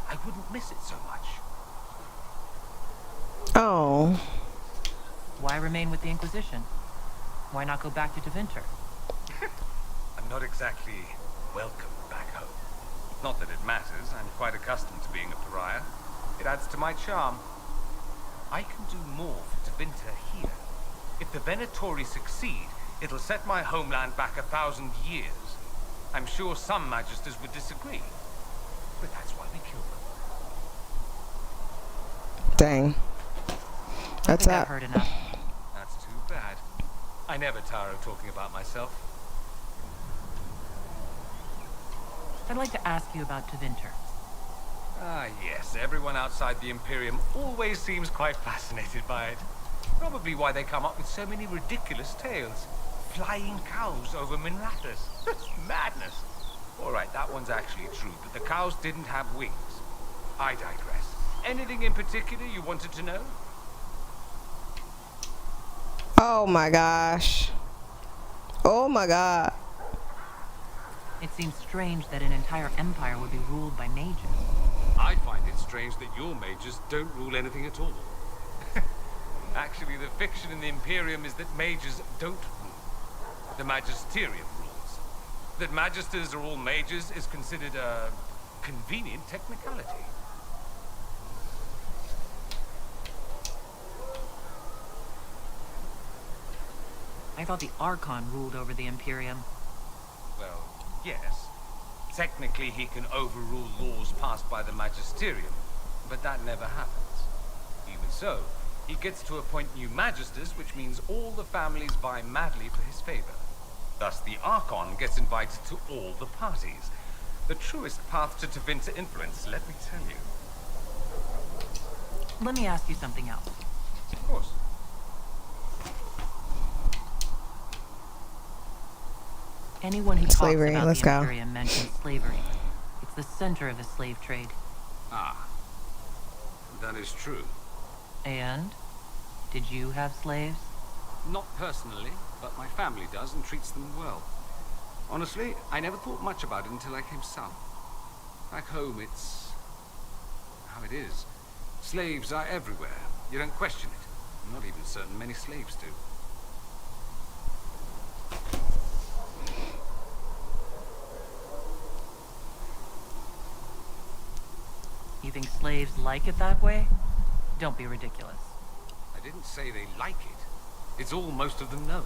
Speaker 12: I wouldn't miss it so much.
Speaker 1: Oh.
Speaker 3: Why remain with the Inquisition? Why not go back to Tevinter?
Speaker 12: I'm not exactly welcome back home. Not that it matters, I'm quite accustomed to being a pariah. It adds to my charm. I can do more for Tevinter here. If the Venatori succeed, it'll set my homeland back 1,000 years. I'm sure some magisters would disagree, but that's why we kill them.
Speaker 1: Dang. That's
Speaker 3: I've heard enough.
Speaker 12: That's too bad. I never tire of talking about myself.
Speaker 3: I'd like to ask you about Tevinter.
Speaker 12: Ah, yes. Everyone outside the Imperium always seems quite fascinated by it. Probably why they come up with so many ridiculous tales. Flying cows over Minrathous. Madness. Alright, that one's actually true, but the cows didn't have wings. I digress. Anything in particular you wanted to know?
Speaker 1: Oh my gosh. Oh my god.
Speaker 3: It seems strange that an entire empire would be ruled by mages.
Speaker 12: I find it strange that your mages don't rule anything at all. Actually, the fiction in the Imperium is that mages don't rule. The magisterium rules. That magisters are all mages is considered a convenient technicality.
Speaker 3: I thought the Archon ruled over the Imperium.
Speaker 12: Well, yes. Technically, he can overrule laws passed by the magisterium, but that never happens. Even so, he gets to appoint new magisters, which means all the families vie madly for his favor. Thus, the Archon gets invited to all the parties. The truest path to Tevinter influence, let me tell you.
Speaker 3: Let me ask you something else.
Speaker 12: Of course.
Speaker 3: Anyone who
Speaker 1: Slavery,
Speaker 3: talks about
Speaker 1: let's
Speaker 3: the
Speaker 1: go.
Speaker 3: Imperium mentions slavery. It's the center of the slave trade.
Speaker 12: Ah. That is true.
Speaker 3: And? Did you have slaves?
Speaker 12: Not personally, but my family does and treats them well. Honestly, I never thought much about it until I came south. Back home, it's how it is. Slaves are everywhere. You don't question it. I'm not even certain many slaves do.
Speaker 3: think slaves like it that way? Don't be ridiculous.
Speaker 8: I didn't say they like it. It's all most of them know.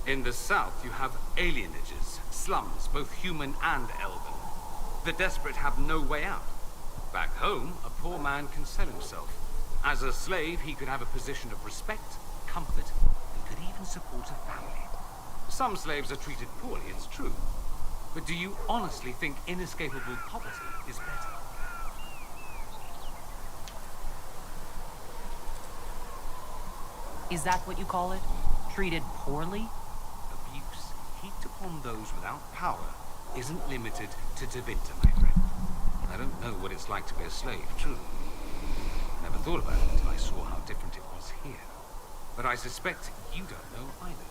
Speaker 8: In the south, you have alienages, slums, both human and elven. The desperate have no way out. Back home, a poor man can sell himself. As a slave, he could have a position of respect, comfort, and could even support a family. Some slaves are treated poorly, it's true. But do you honestly think inescapable poverty is better?
Speaker 3: Is that what you call it? Treated poorly?
Speaker 8: Abuse heaped upon those without power isn't limited to Tevinter, my friend. I don't know what it's like to be a slave, truly. Never thought about it until I saw how different it was here. But I suspect you don't know either.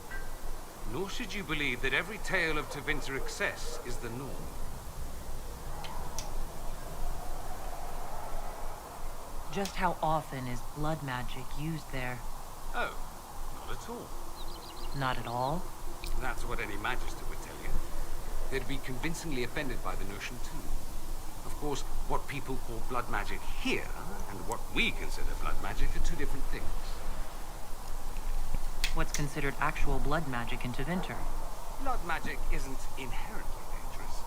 Speaker 8: Nor should you believe that every tale of Tevinter excess is the norm.
Speaker 3: Just how often is blood magic used there?
Speaker 8: Oh, not at all.
Speaker 3: Not at all?
Speaker 8: That's what any magister would tell you. They'd be convincingly offended by the notion, too. Of course, what people call blood magic here, and what we consider blood magic, are two different things.
Speaker 3: What's considered actual blood magic in Tevinter?
Speaker 8: Blood magic isn't inherently dangerous.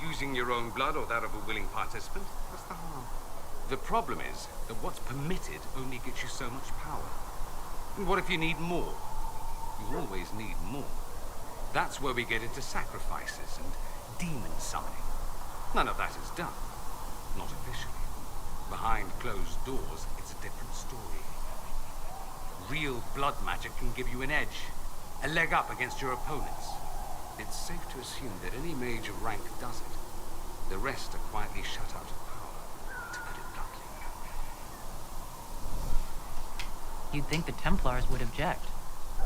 Speaker 8: Using your own blood or that of a willing participant, what's the harm? The problem is that what's permitted only gets you so much power. And what if you need more? You always need more. That's where we get into sacrifices and demon summoning. None of that is done. Not officially. Behind closed doors, it's a different story. Real blood magic can give you an edge, a leg up against your opponents. It's safe to assume that any mage of rank does it. The rest are quietly shut out of power, to put it bluntly.
Speaker 3: You'd think the Templars would object.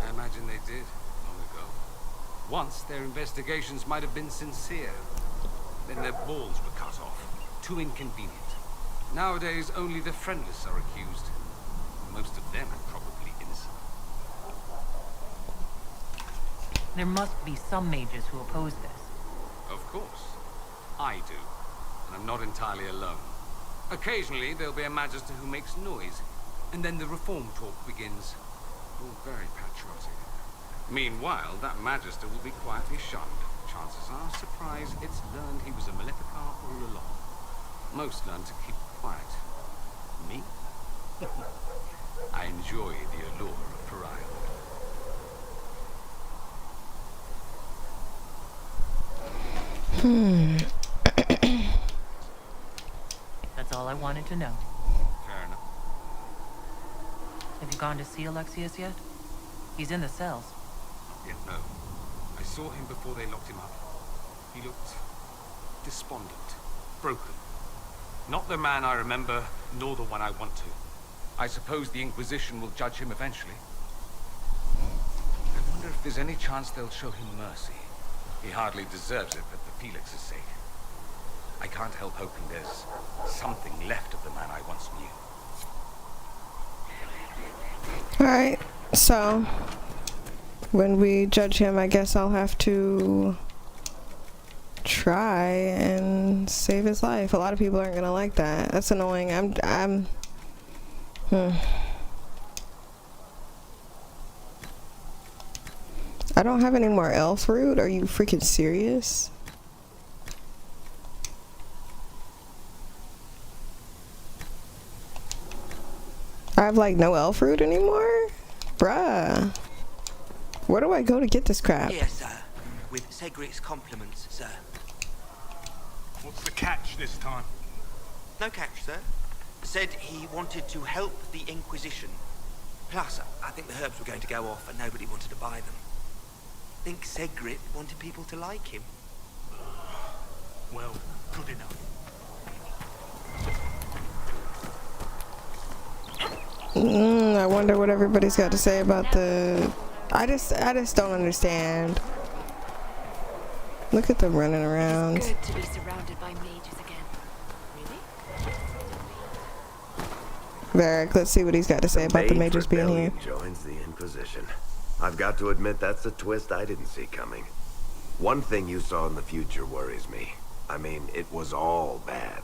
Speaker 8: I imagine they did, long ago. Once, their investigations might have been sincere. Then their balls were cut off. Too inconvenient. Nowadays, only the friendless are accused. Most of them are probably innocent.
Speaker 3: There must be some mages who oppose this.
Speaker 8: Of course. I do. And I'm not entirely alone. Occasionally, there'll be a magister who makes noise. And then the reform talk begins. All very patriotic. Meanwhile, that magister will be quietly shunned. Chances are, surprise, it's learned he was a Maleficar all along. Most learn to keep quiet. Me? I enjoy the allure of pariahhood.
Speaker 3: That's all I wanted to know.
Speaker 8: Fair enough.
Speaker 3: Have you gone to see Alexius yet? He's in the cells.
Speaker 8: Not yet, no. I saw him before they locked him up. He looked despondent, broken. Not the man I remember, nor the one I want to. I suppose the Inquisition will judge him eventually. I wonder if there's any chance they'll show him mercy. He hardly deserves it, but for Felix's sake. I can't help hoping there's something left of the man I once knew.
Speaker 1: Alright, so when we judge him, I guess I'll have to try and save his life. A lot of people aren't gonna like that. That's annoying. I don't have any more elf root. Are you freaking serious? I have like no elf root anymore? Bruh. Where do I go to get this crap?
Speaker 5: Yes, sir. With Cedric's compliments, sir.
Speaker 16: What's the catch this time?
Speaker 5: No catch, sir. Said he wanted to help the Inquisition. Plus, I think the herbs were going to go off and nobody wanted to buy them. I think Cedric wanted people to like him.
Speaker 16: Well, good enough.
Speaker 1: I wonder what everybody's got to say about the... I just don't understand. Look at them running around.
Speaker 10: It's good to be surrounded by mages again. Really?
Speaker 1: Varric, let's see what he's got to say about the mages being here.
Speaker 22: Joins the Inquisition. I've got to admit that's a twist I didn't see coming. One thing you saw in the future worries me. I mean, it was all bad.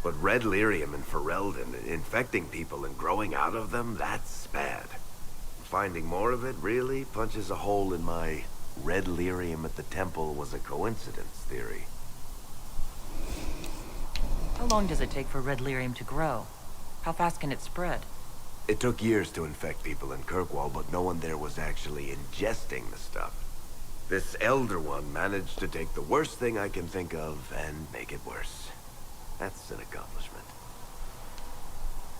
Speaker 22: But red lyrium in Ferelden, infecting people and growing out of them, that's bad. Finding more of it really punches a hole in my red lyrium at the temple was a coincidence theory.
Speaker 3: How long does it take for red lyrium to grow? How fast can it spread?
Speaker 22: It took years to infect people in Kirkwall, but no one there was actually ingesting the stuff. This Elder One managed to take the worst thing I can think of and make it worse. That's an accomplishment.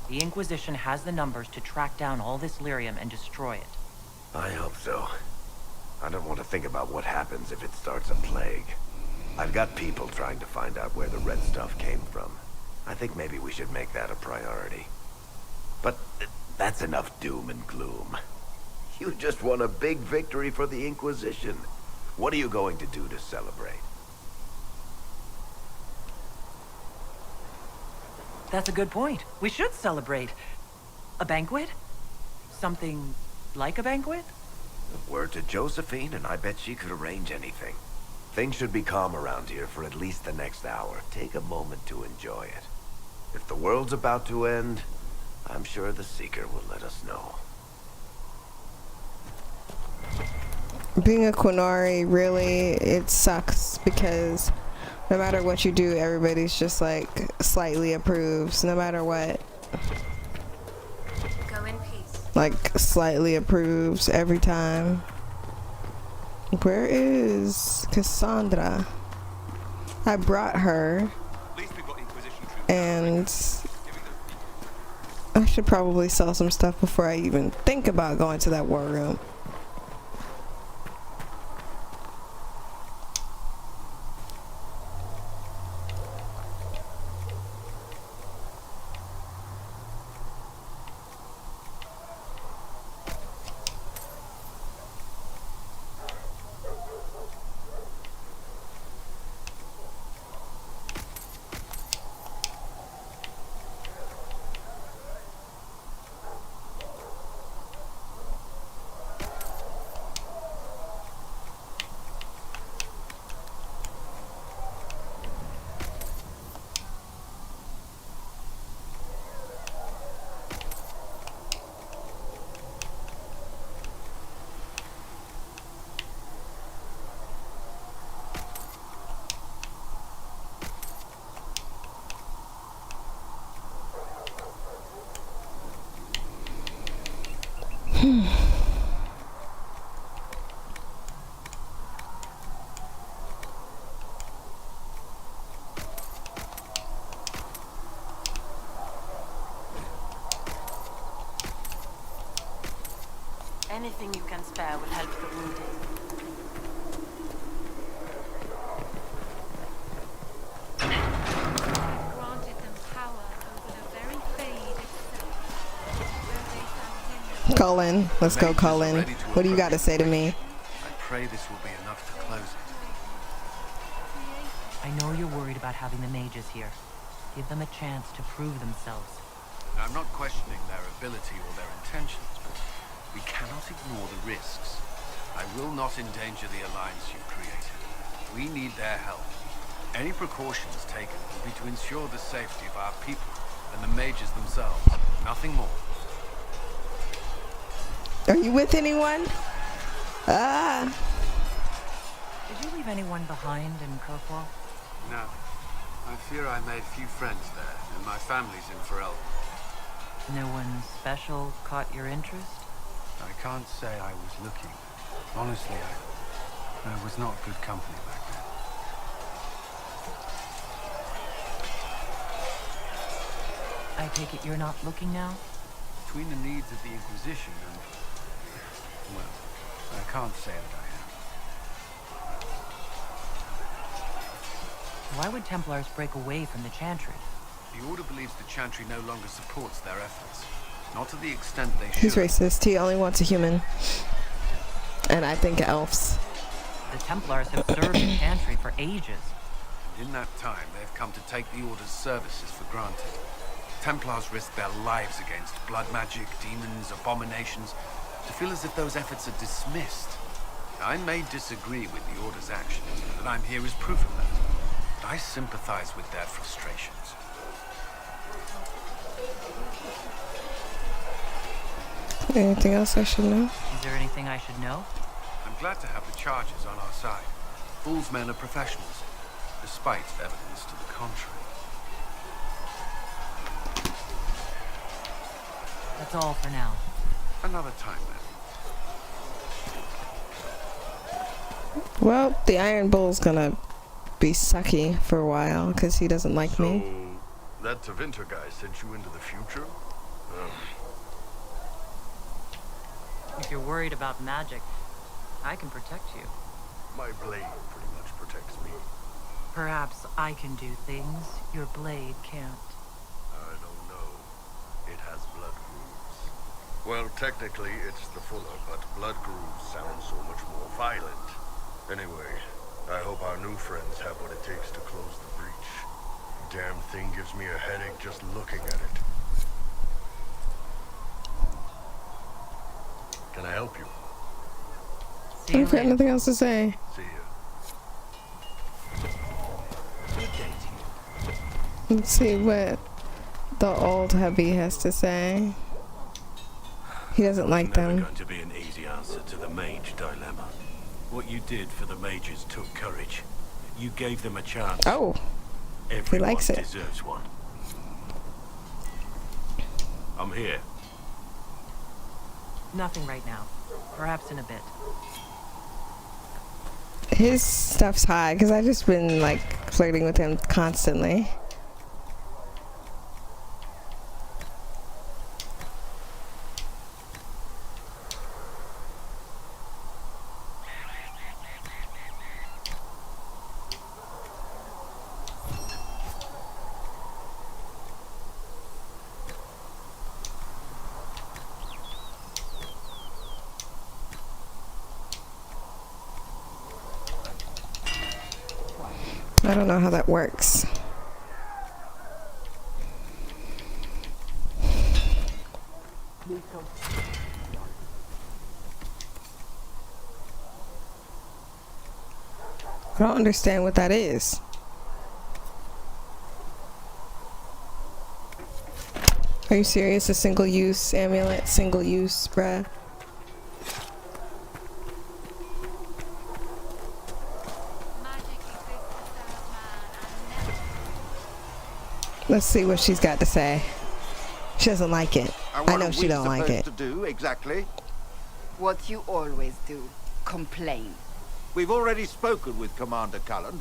Speaker 3: The Inquisition has the numbers to track down all this lyrium and destroy it.
Speaker 22: I hope so. I don't want to think about what happens if it starts a plague. I've got people trying to find out where the red stuff came from. I think maybe we should make that a priority. But that's enough doom and gloom. You just won a big victory for the Inquisition. What are you going to do to celebrate?
Speaker 3: That's a good point. We should celebrate. A banquet? Something like a banquet?
Speaker 22: Word to Josephine, and I bet she could arrange anything. Things should be calm around here for at least the next hour. Take a moment to enjoy it. If the world's about to end, I'm sure the Seeker will let us know.
Speaker 1: Being a Qunari, really, it sucks because no matter what you do, everybody's just like slightly approves, no matter what.
Speaker 7: Go in peace.
Speaker 1: Like slightly approves every time. Where is Cassandra? I brought her, and I should probably sell some stuff before I even think about going to that war room.
Speaker 3: Anything you can spare will help the wounded.
Speaker 17: Granted them power over the very fade itself.
Speaker 1: Cullen, let's go, Cullen. What do you got to say to me?
Speaker 8: I pray this will be enough to close it.
Speaker 3: I know you're worried about having the mages here. Give them a chance to prove themselves.
Speaker 8: I'm not questioning their ability or their intentions, but we cannot ignore the risks. I will not endanger the alliance you created. We need their help. Any precautions taken will be to ensure the safety of our people and the mages themselves. Nothing more.
Speaker 1: Are you with anyone? Ah.
Speaker 3: Did you leave anyone behind in Kirkwall?
Speaker 8: No. I fear I made few friends there, and my family's in Ferelden.
Speaker 3: No one special caught your interest?
Speaker 8: I can't say I was looking. Honestly, I was not good company back then.
Speaker 3: I take it you're not looking now?
Speaker 8: Between the needs of the Inquisition and... well, I can't say that I am.
Speaker 3: Why would Templars break away from the Chantry?
Speaker 8: The Order believes the Chantry no longer supports their efforts. Not to the extent they should.
Speaker 1: He's racist. He only wants a human. And I think elves.
Speaker 3: The Templars have served the Chantry for ages.
Speaker 8: And in that time, they've come to take the Order's services for granted. Templars risk their lives against blood magic, demons, abominations, to feel as if those efforts are dismissed. I may disagree with the Order's actions, but that I'm here is proof of that. I sympathize with their frustrations.
Speaker 1: Anything else I should know?
Speaker 3: Is there anything I should know?
Speaker 8: I'm glad to have the charges on our side. Bull's men are professionals, despite evidence to the contrary.
Speaker 3: That's all for now.
Speaker 8: Another time, then.
Speaker 1: Well, the Iron Bull's gonna be sucky for a while because he doesn't like me.
Speaker 2: That Tevinter guy sent you into the future?
Speaker 3: If you're worried about magic, I can protect you.
Speaker 2: My blade pretty much protects me.
Speaker 3: Perhaps I can do things your blade can't.
Speaker 2: I don't know. It has blood grooves. Well, technically it's the fuller, but blood grooves sound so much more violent. Anyway, I hope our new friends have what it takes to close the breach. Damn thing gives me a headache just looking at it. Can I help you?
Speaker 1: I've got nothing else to say.
Speaker 2: See ya.
Speaker 1: Let's see what the old hubby has to say. He doesn't like them.
Speaker 11: Never going to be an easy answer to the mage dilemma. What you did for the mages took courage. You gave them a chance.
Speaker 1: Oh, he likes it.
Speaker 11: Deserves one. I'm here.
Speaker 3: Nothing right now. Perhaps in a bit.
Speaker 1: His stuff's high because I've just been like flirting with him constantly. I don't know how that works. I don't understand what that is. Are you serious? A single use amulet? Single use, bruh? Let's see what she's got to say. She doesn't like it. I know she don't like it.
Speaker 13: To do exactly
Speaker 9: what you always do: complain.
Speaker 13: We've already spoken with Commander Cullen.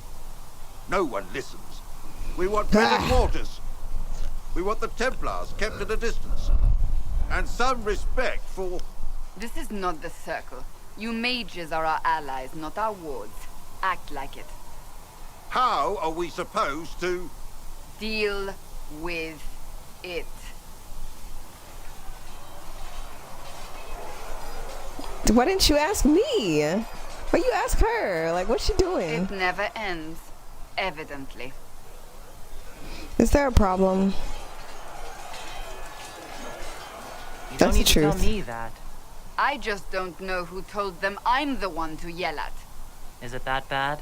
Speaker 13: No one listens. We want better quarters. We want the Templars kept at a distance, and some respect for.
Speaker 9: This is not the Circle. You mages are our allies, not our wards. Act like it.
Speaker 13: How are we supposed to
Speaker 9: deal with it?
Speaker 1: Why didn't you ask me? Why you ask her? Like, what's she doing?
Speaker 9: It never ends, evidently.
Speaker 1: Is there a problem?
Speaker 3: You
Speaker 1: That's
Speaker 3: don't need
Speaker 1: the
Speaker 3: to
Speaker 1: truth.
Speaker 3: tell me that.
Speaker 9: I just don't know who told them I'm the one to yell at.
Speaker 3: Is it that bad?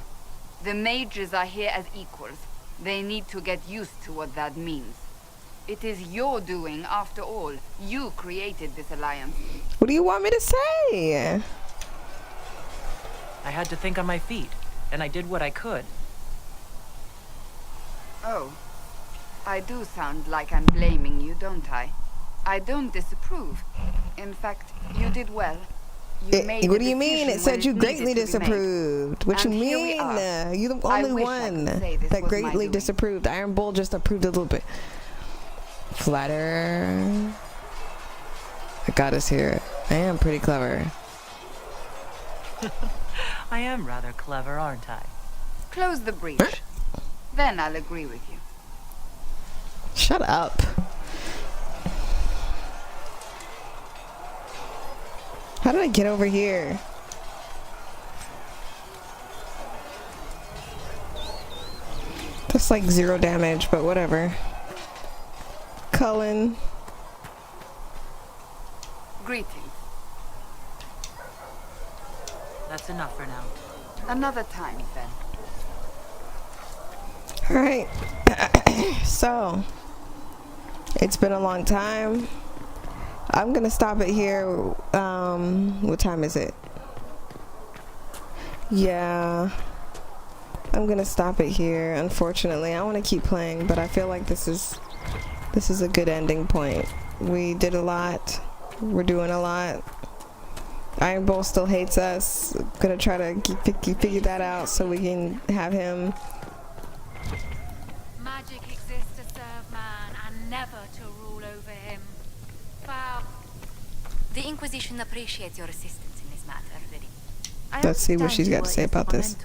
Speaker 9: The mages are here as equals. They need to get used to what that means. It is your doing, after all. You created this alliance.
Speaker 1: What do you want me to say?
Speaker 3: I had to think on my feet, and I did what I could.
Speaker 9: Oh. I do sound like I'm blaming you, don't I? I don't disapprove. In fact, you did well. You made
Speaker 1: What do you mean? It said you greatly disapproved. What you
Speaker 9: And here we
Speaker 1: mean?
Speaker 9: are.
Speaker 1: You're the
Speaker 9: I
Speaker 1: only
Speaker 9: wish I
Speaker 1: one
Speaker 9: could say this
Speaker 1: that
Speaker 9: was my
Speaker 1: greatly
Speaker 9: doing.
Speaker 1: disapproved. Iron Bull just approved a little bit. Flatter. I got us here. I am pretty clever.
Speaker 3: I am rather clever, aren't I?
Speaker 9: Close the breach. Then I'll agree with you.
Speaker 1: Shut up. How did I get over here? That's like 0 damage, but whatever. Cullen.
Speaker 9: Greetings.
Speaker 3: That's enough for now.
Speaker 9: Another time, then.
Speaker 1: Alright. So, it's been a long time. I'm gonna stop it here. What time is it? Yeah, I'm gonna stop it here. Unfortunately, I want to keep playing, but I feel like this is a good ending point. We did a lot. We're doing a lot. Iron Bull still hates us. Gonna try to figure that out so we can have him.
Speaker 20: Magic exists to serve man and never to rule over him. Wow.
Speaker 7: The Inquisition appreciates your assistance in this matter, Lady.
Speaker 1: Let's see what she's got to say about this.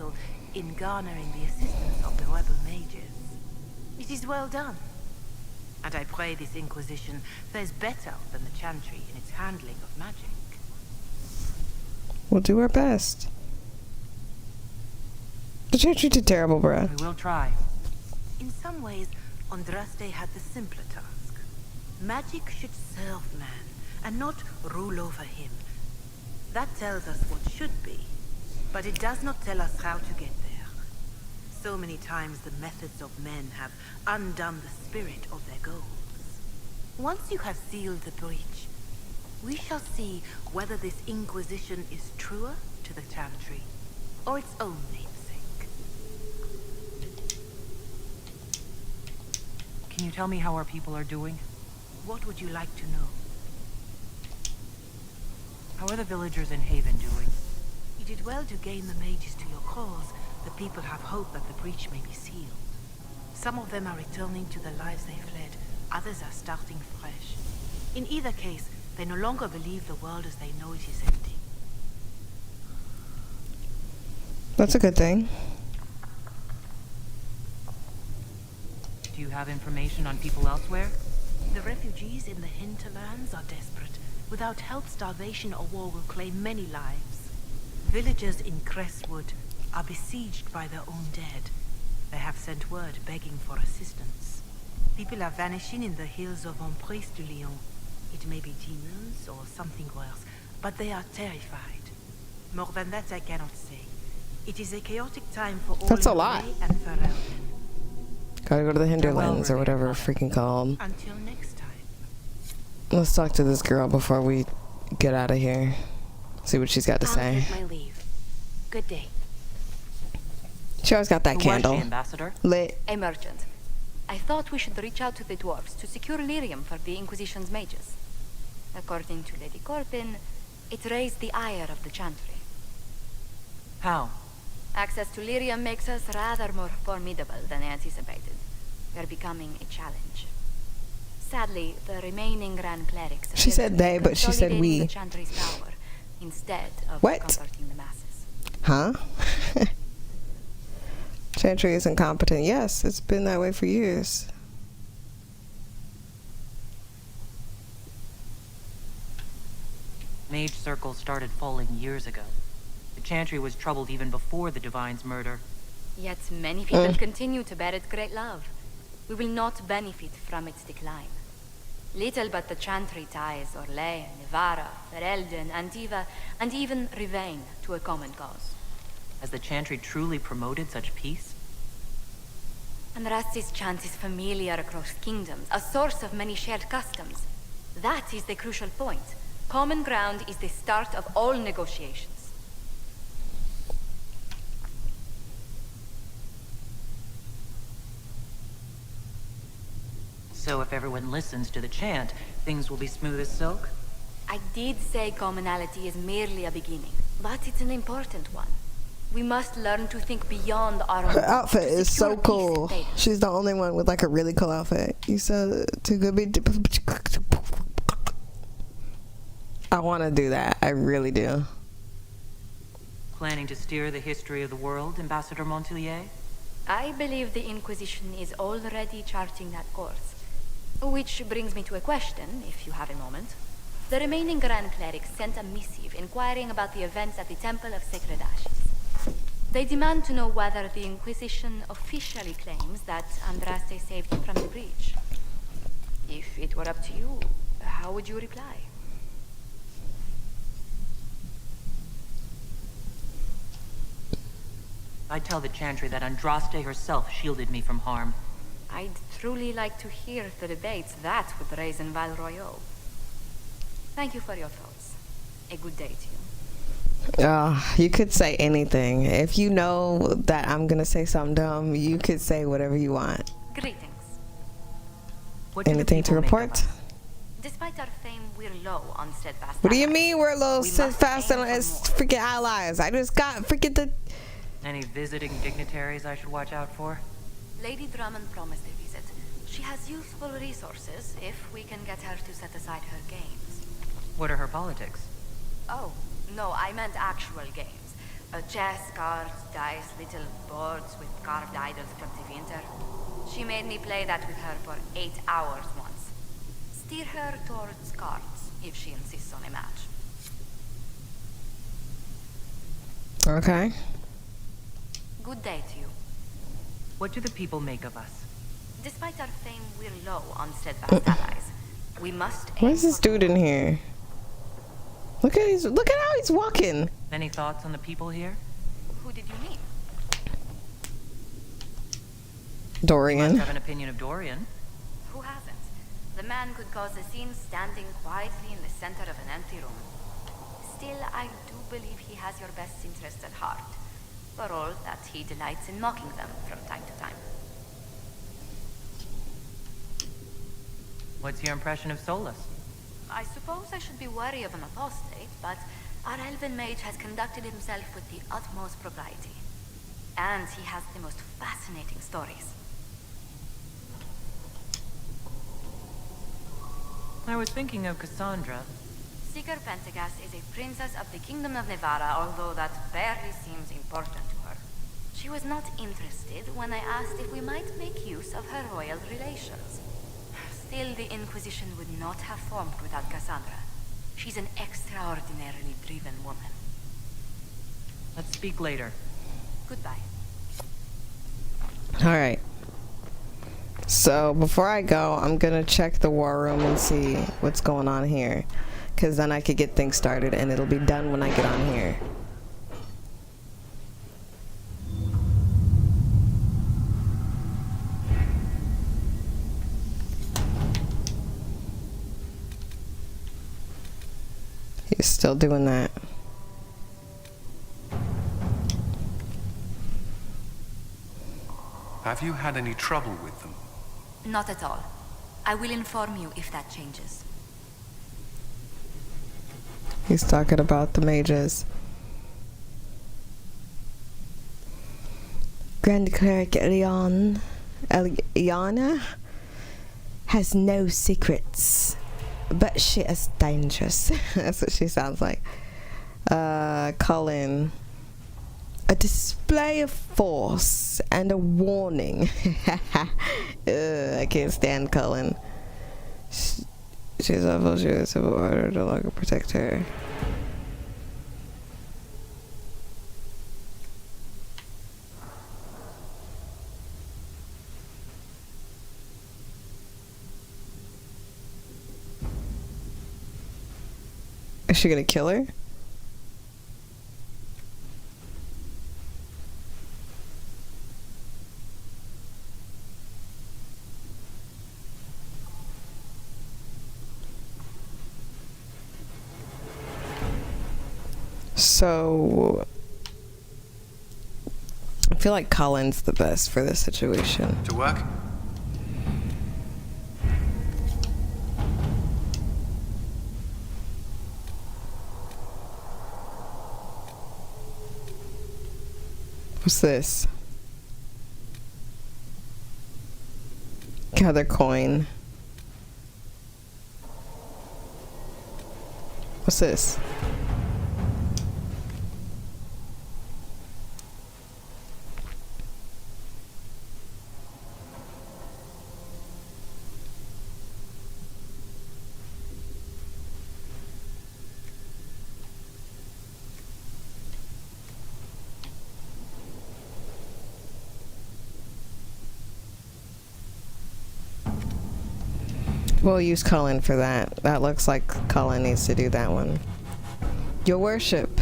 Speaker 4: In garnering the assistance of the rebel mages. It is well done. And I pray this Inquisition fares better than the Chantry in its handling of magic.
Speaker 1: We'll do our best. The Chantry did terrible, bruh.
Speaker 3: We will try.
Speaker 4: In some ways, Andraste had the simpler task. Magic should serve man, and not rule over him. That tells us what should be, but it does not tell us how to get there. So many times the methods of men have undone the spirit of their goals. Once you have sealed the breach, we shall see whether this Inquisition is truer to the Chantry, or its own namesake.
Speaker 3: Can you tell me how our people are doing?
Speaker 4: What would you like to know?
Speaker 3: How are the villagers in Haven doing?
Speaker 4: You did well to gain the mages to your cause. The people have hope that the breach may be sealed. Some of them are returning to the lives they fled. Others are starting fresh. In either case, they no longer believe the world as they know it is empty.
Speaker 1: That's a good thing.
Speaker 3: Do you have information on people elsewhere?
Speaker 4: The refugees in the hinterlands are desperate. Without help, starvation or war will claim many lives. Villagers in Crestwood are besieged by their own dead. They have sent word begging for assistance. People are vanishing in the hills of Emprise du Lion. It may be demons or something worse, but they are terrified. More than that I cannot say. It is a chaotic time for all.
Speaker 1: That's a lot.
Speaker 4: And Ferelden.
Speaker 1: Gotta go to the Hinterlands or whatever it's freaking called.
Speaker 4: Until next time.
Speaker 1: Let's talk to this girl before we get out of here. See what she's got to say.
Speaker 4: I'll take my leave. Good day.
Speaker 1: She always got that candle.
Speaker 3: Was she, Ambassador?
Speaker 1: Lit.
Speaker 7: A merchant. I thought we should reach out to the dwarves to secure lyrium for the Inquisition's mages. According to Lady Corpin, it raised the ire of the Chantry.
Speaker 3: How?
Speaker 7: Access to lyrium makes us rather more formidable than anticipated. We're becoming a challenge. Sadly, the remaining Grand Clerics...
Speaker 1: She said they, but she said we.
Speaker 7: ...the Chantry's power, instead of
Speaker 1: what?
Speaker 7: comforting the masses.
Speaker 1: Huh? Chantry is incompetent. Yes, it's been that way for years.
Speaker 3: Mage circles started falling years ago. The Chantry was troubled even before the Divine's murder.
Speaker 7: Yet many people continue to bear it great love. We will not benefit from its decline. Little but the Chantry ties Orlais, Nevarra, Ferelden, Antiva, and even Rivain to a common cause.
Speaker 3: Has the Chantry truly promoted such peace?
Speaker 7: Andraste's chant is familiar across kingdoms, a source of many shared customs. That is the crucial point. Common ground is the start of all negotiations.
Speaker 3: So if everyone listens to the chant, things will be smooth as silk?
Speaker 7: I did say commonality is merely a beginning, but it's an important one. We must learn to think beyond our own.
Speaker 1: Her outfit is so cool. She's the only one with like a really cool outfit. You said too good be. I want to do that. I really do.
Speaker 3: Planning to steer the history of the world, Ambassador Montelier?
Speaker 7: I believe the Inquisition is already charting that course. Which brings me to a question, if you have a moment. The remaining Grand Clerics sent a missive inquiring about the events at the Temple of Sacred Ashes. They demand to know whether the Inquisition officially claims that Andraste saved them from the breach. If it were up to you, how would you reply?
Speaker 3: I'd tell the Chantry that Andraste herself shielded me from harm.
Speaker 7: I'd truly like to hear the debates that would raise in Val Royaux. Thank you for your thoughts. A good day to you.
Speaker 1: You could say anything. If you know that I'm gonna say something dumb, you could say whatever you want.
Speaker 7: Greetings.
Speaker 1: Anything to report?
Speaker 7: Despite our fame, we're low on steadfast.
Speaker 1: What do you mean we're low steadfast as freaking allies? I just got freaking the...
Speaker 3: Any visiting dignitaries I should watch out for?
Speaker 7: Lady Drummond promised a visit. She has useful resources if we can get her to set aside her games.
Speaker 3: What are her politics?
Speaker 7: Oh, no, I meant actual games. Chess, cards, dice, little boards with carved idols from the winter. She made me play that with her for 8 hours once. Steer her towards cards if she insists on a match.
Speaker 1: Okay.
Speaker 7: Good day to you.
Speaker 3: What do the people make of us?
Speaker 7: Despite our fame, we're low on steadfast allies. We must.
Speaker 1: Where's this dude in here? Look at how he's walking.
Speaker 3: Any thoughts on the people here?
Speaker 7: Who did you mean?
Speaker 1: Dorian.
Speaker 3: You must have an opinion of Dorian.
Speaker 7: Who hasn't? The man could cause a scene standing quietly in the center of an empty room. Still, I do believe he has your best interests at heart, for all that he delights in mocking them from time to time.
Speaker 3: What's your impression of Solus?
Speaker 7: I suppose I should be wary of an apostate, but our elven mage has conducted himself with the utmost propriety. And he has the most fascinating stories.
Speaker 3: I was thinking of Cassandra.
Speaker 7: Seeker Pentagast is a princess of the Kingdom of Nevada, although that barely seems important to her. She was not interested when I asked if we might make use of her royal relations. Still, the Inquisition would not have formed without Cassandra. She's an extraordinarily driven woman.
Speaker 3: Let's speak later.
Speaker 7: Goodbye.
Speaker 1: Alright. So, before I go, I'm gonna check the war room and see what's going on here. Because then I could get things started and it'll be done when I get on here. He's still doing that.
Speaker 8: Have you had any trouble with them?
Speaker 7: Not at all. I will inform you if that changes.
Speaker 1: He's talking about the mages. Grand Cleric Eliana has no secrets, but she is dangerous. That's what she sounds like. Cullen. A display of force and a warning. I can't stand Cullen. She's awful. She was civil order to longer protect her. Is she gonna kill her? So I feel like Colin's the best for this situation.
Speaker 8: To work?
Speaker 1: What's this? Gather coin. What's this? We'll use Cullen for that. That looks like Cullen needs to do that one. Your worship.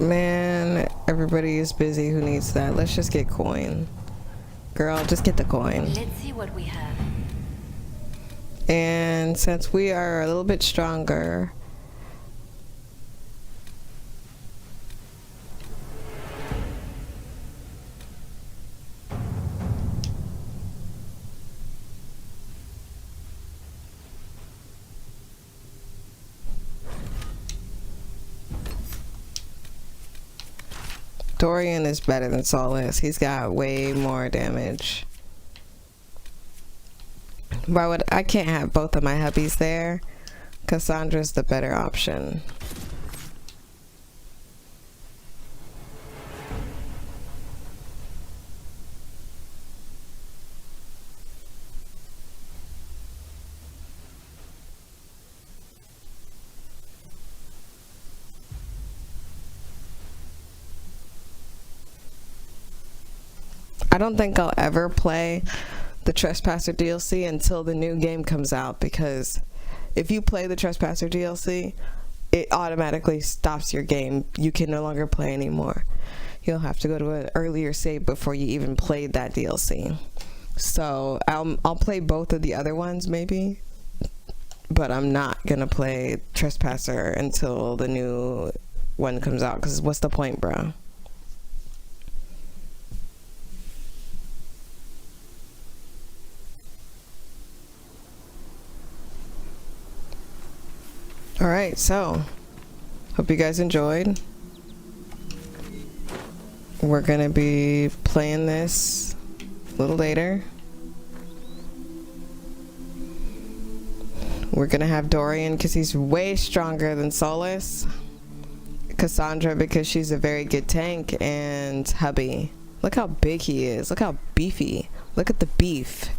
Speaker 1: Man, everybody is busy. Who needs that? Let's just get coin. Girl, just get the coin.
Speaker 10: Let's see what we have.
Speaker 1: And since we are a little bit stronger, Dorian is better than Solace. He's got way more damage. Why would I can't have both of my hubbies there? Cassandra's the better option. I don't think I'll ever play the Trespasser DLC until the new game comes out, because if you play the Trespasser DLC, it automatically stops your game. You can no longer play anymore. You'll have to go to an earlier save before you even played that DLC. So I'll play both of the other ones maybe, but I'm not gonna play Trespasser until the new one comes out, because what's the point, bro? Alright, so hope you guys enjoyed. We're gonna be playing this a little later. We're gonna have Dorian because he's way stronger than Solace, Cassandra because she's a very good tank, and hubby. Look how big he is. Look how beefy. Look at the beef.